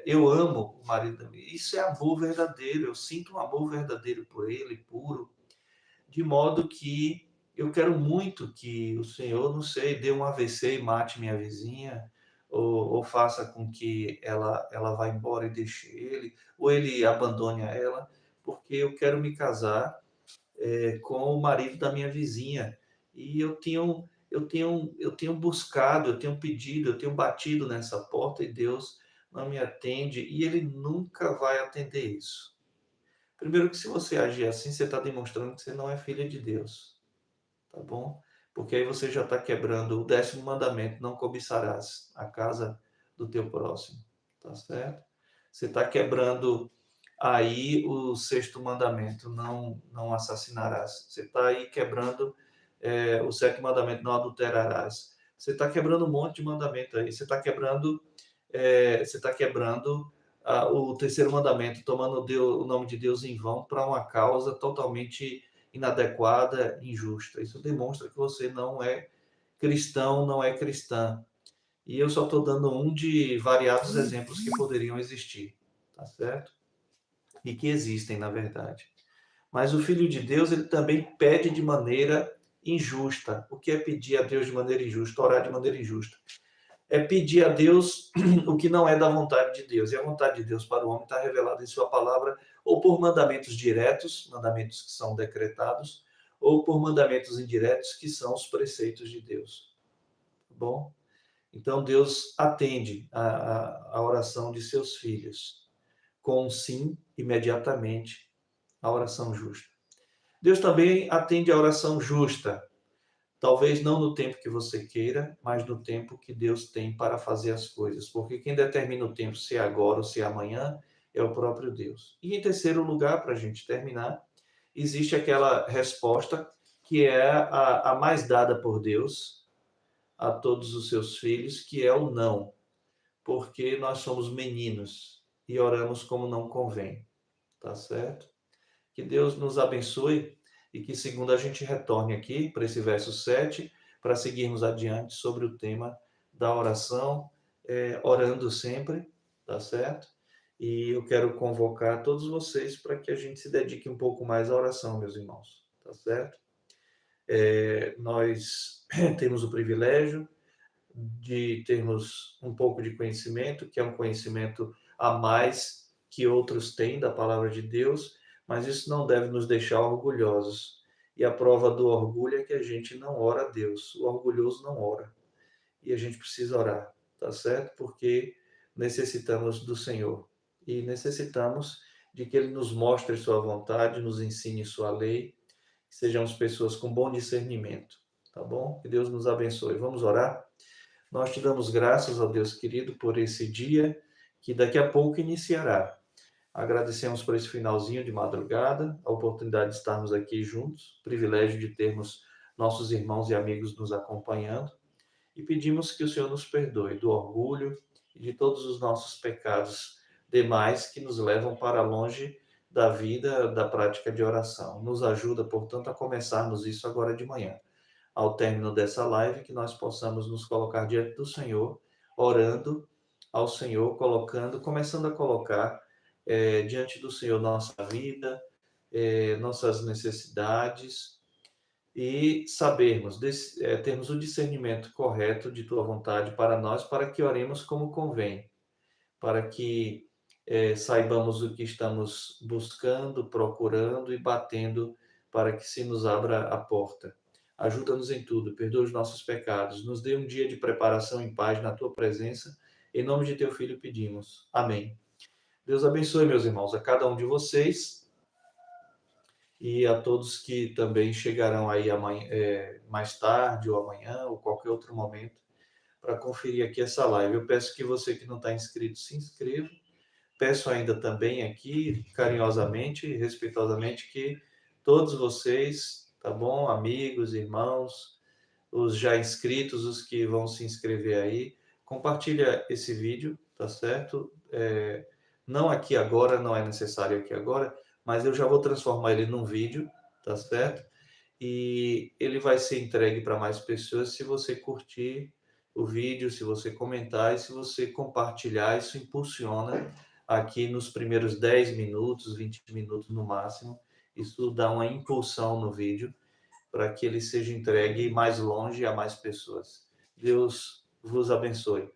Eu amo o marido da minha. Isso é amor verdadeiro. Eu sinto um amor verdadeiro por ele, puro, de modo que eu quero muito que o Senhor, não sei, dê um AVC e mate minha vizinha, ou faça com que ela vá embora e deixe ele, ou ele abandone a ela, porque eu quero me casar com o marido da minha vizinha. E eu tenho buscado, eu tenho pedido, eu tenho batido nessa porta e Deus não me atende e Ele nunca vai atender isso. Primeiro que se você agir assim, você está demonstrando que você não é filha de Deus, tá bom? Porque aí você já está quebrando o 10º mandamento, não cobiçarás a casa do teu próximo, tá certo? Você está quebrando aí o 6º mandamento, não assassinarás. Você está aí quebrando o 7º mandamento, não adulterarás. Você está quebrando um monte de mandamento aí. Você está quebrando o 3º mandamento, tomando o nome de Deus em vão para uma causa totalmente inadequada, injusta. Isso demonstra que você não é cristão, não é cristã. E eu só estou dando um de variados exemplos que poderiam existir, tá certo? E que existem, na verdade. Mas o Filho de Deus, ele também pede de maneira injusta. O que é pedir a Deus de maneira injusta? Orar de maneira injusta. É pedir a Deus o que não é da vontade de Deus. E a vontade de Deus para o homem está revelada em sua palavra, ou por mandamentos diretos, mandamentos que são decretados, ou por mandamentos indiretos, que são os preceitos de Deus. Tá bom? Então, Deus atende a oração de seus filhos com um sim, imediatamente, a oração justa. Deus também atende a oração justa, talvez não no tempo que você queira, mas no tempo que Deus tem para fazer as coisas, porque quem determina o tempo, se é agora ou se é amanhã, é o próprio Deus. E em terceiro lugar, para a gente terminar, existe aquela resposta que é a mais dada por Deus a todos os seus filhos, que é o não, porque nós somos meninos e oramos como não convém, tá certo? Que Deus nos abençoe e que, segundo, a gente retorne aqui para esse verso 7, para seguirmos adiante sobre o tema da oração, orando sempre, tá certo? E eu quero convocar todos vocês para que a gente se dedique um pouco mais à oração, meus irmãos, tá certo? Nós temos o privilégio de termos um pouco de conhecimento, que é um conhecimento a mais que outros têm da palavra de Deus, mas isso não deve nos deixar orgulhosos. E a prova do orgulho é que a gente não ora a Deus. O orgulhoso não ora. E a gente precisa orar, tá certo? Porque necessitamos do Senhor. E necessitamos de que Ele nos mostre sua vontade, nos ensine sua lei, que sejamos pessoas com bom discernimento, tá bom? Que Deus nos abençoe. Vamos orar? Nós te damos graças, ó Deus querido, por esse dia que daqui a pouco iniciará. Agradecemos por esse finalzinho de madrugada, a oportunidade de estarmos aqui juntos, o privilégio de termos nossos irmãos e amigos nos acompanhando, e pedimos que o Senhor nos perdoe do orgulho e de todos os nossos pecados demais que nos levam para longe da vida, da prática de oração. Nos ajuda, portanto, a começarmos isso agora de manhã, ao término dessa live, que nós possamos nos colocar diante do Senhor, orando ao Senhor, começando a colocar diante do Senhor nossa vida, nossas necessidades, e sabermos, termos o discernimento correto de Tua vontade para nós, para que oremos como convém, para que saibamos o que estamos buscando, procurando e batendo para que se nos abra a porta. Ajuda-nos em tudo, perdoa os nossos pecados, nos dê um dia de preparação em paz na Tua presença. Em nome de Teu Filho pedimos. Amém. Deus abençoe, meus irmãos, a cada um de vocês e a todos que também chegarão aí amanhã, mais tarde ou amanhã ou qualquer outro momento para conferir aqui essa live. Eu peço que você que não está inscrito se inscreva. Peço ainda também aqui, carinhosamente e respeitosamente, que todos vocês, tá bom? Amigos, irmãos, os já inscritos, os que vão se inscrever aí, compartilha esse vídeo, tá certo? Não aqui agora, não é necessário aqui agora, mas eu já vou transformar ele num vídeo, tá certo? e ele vai ser entregue para mais pessoas se você curtir o vídeo, se você comentar e se você compartilhar. Isso impulsiona aqui nos primeiros 10 minutos, 20 minutos no máximo. Isso dá uma impulsão no vídeo para que ele seja entregue mais longe a mais pessoas. Deus vos abençoe.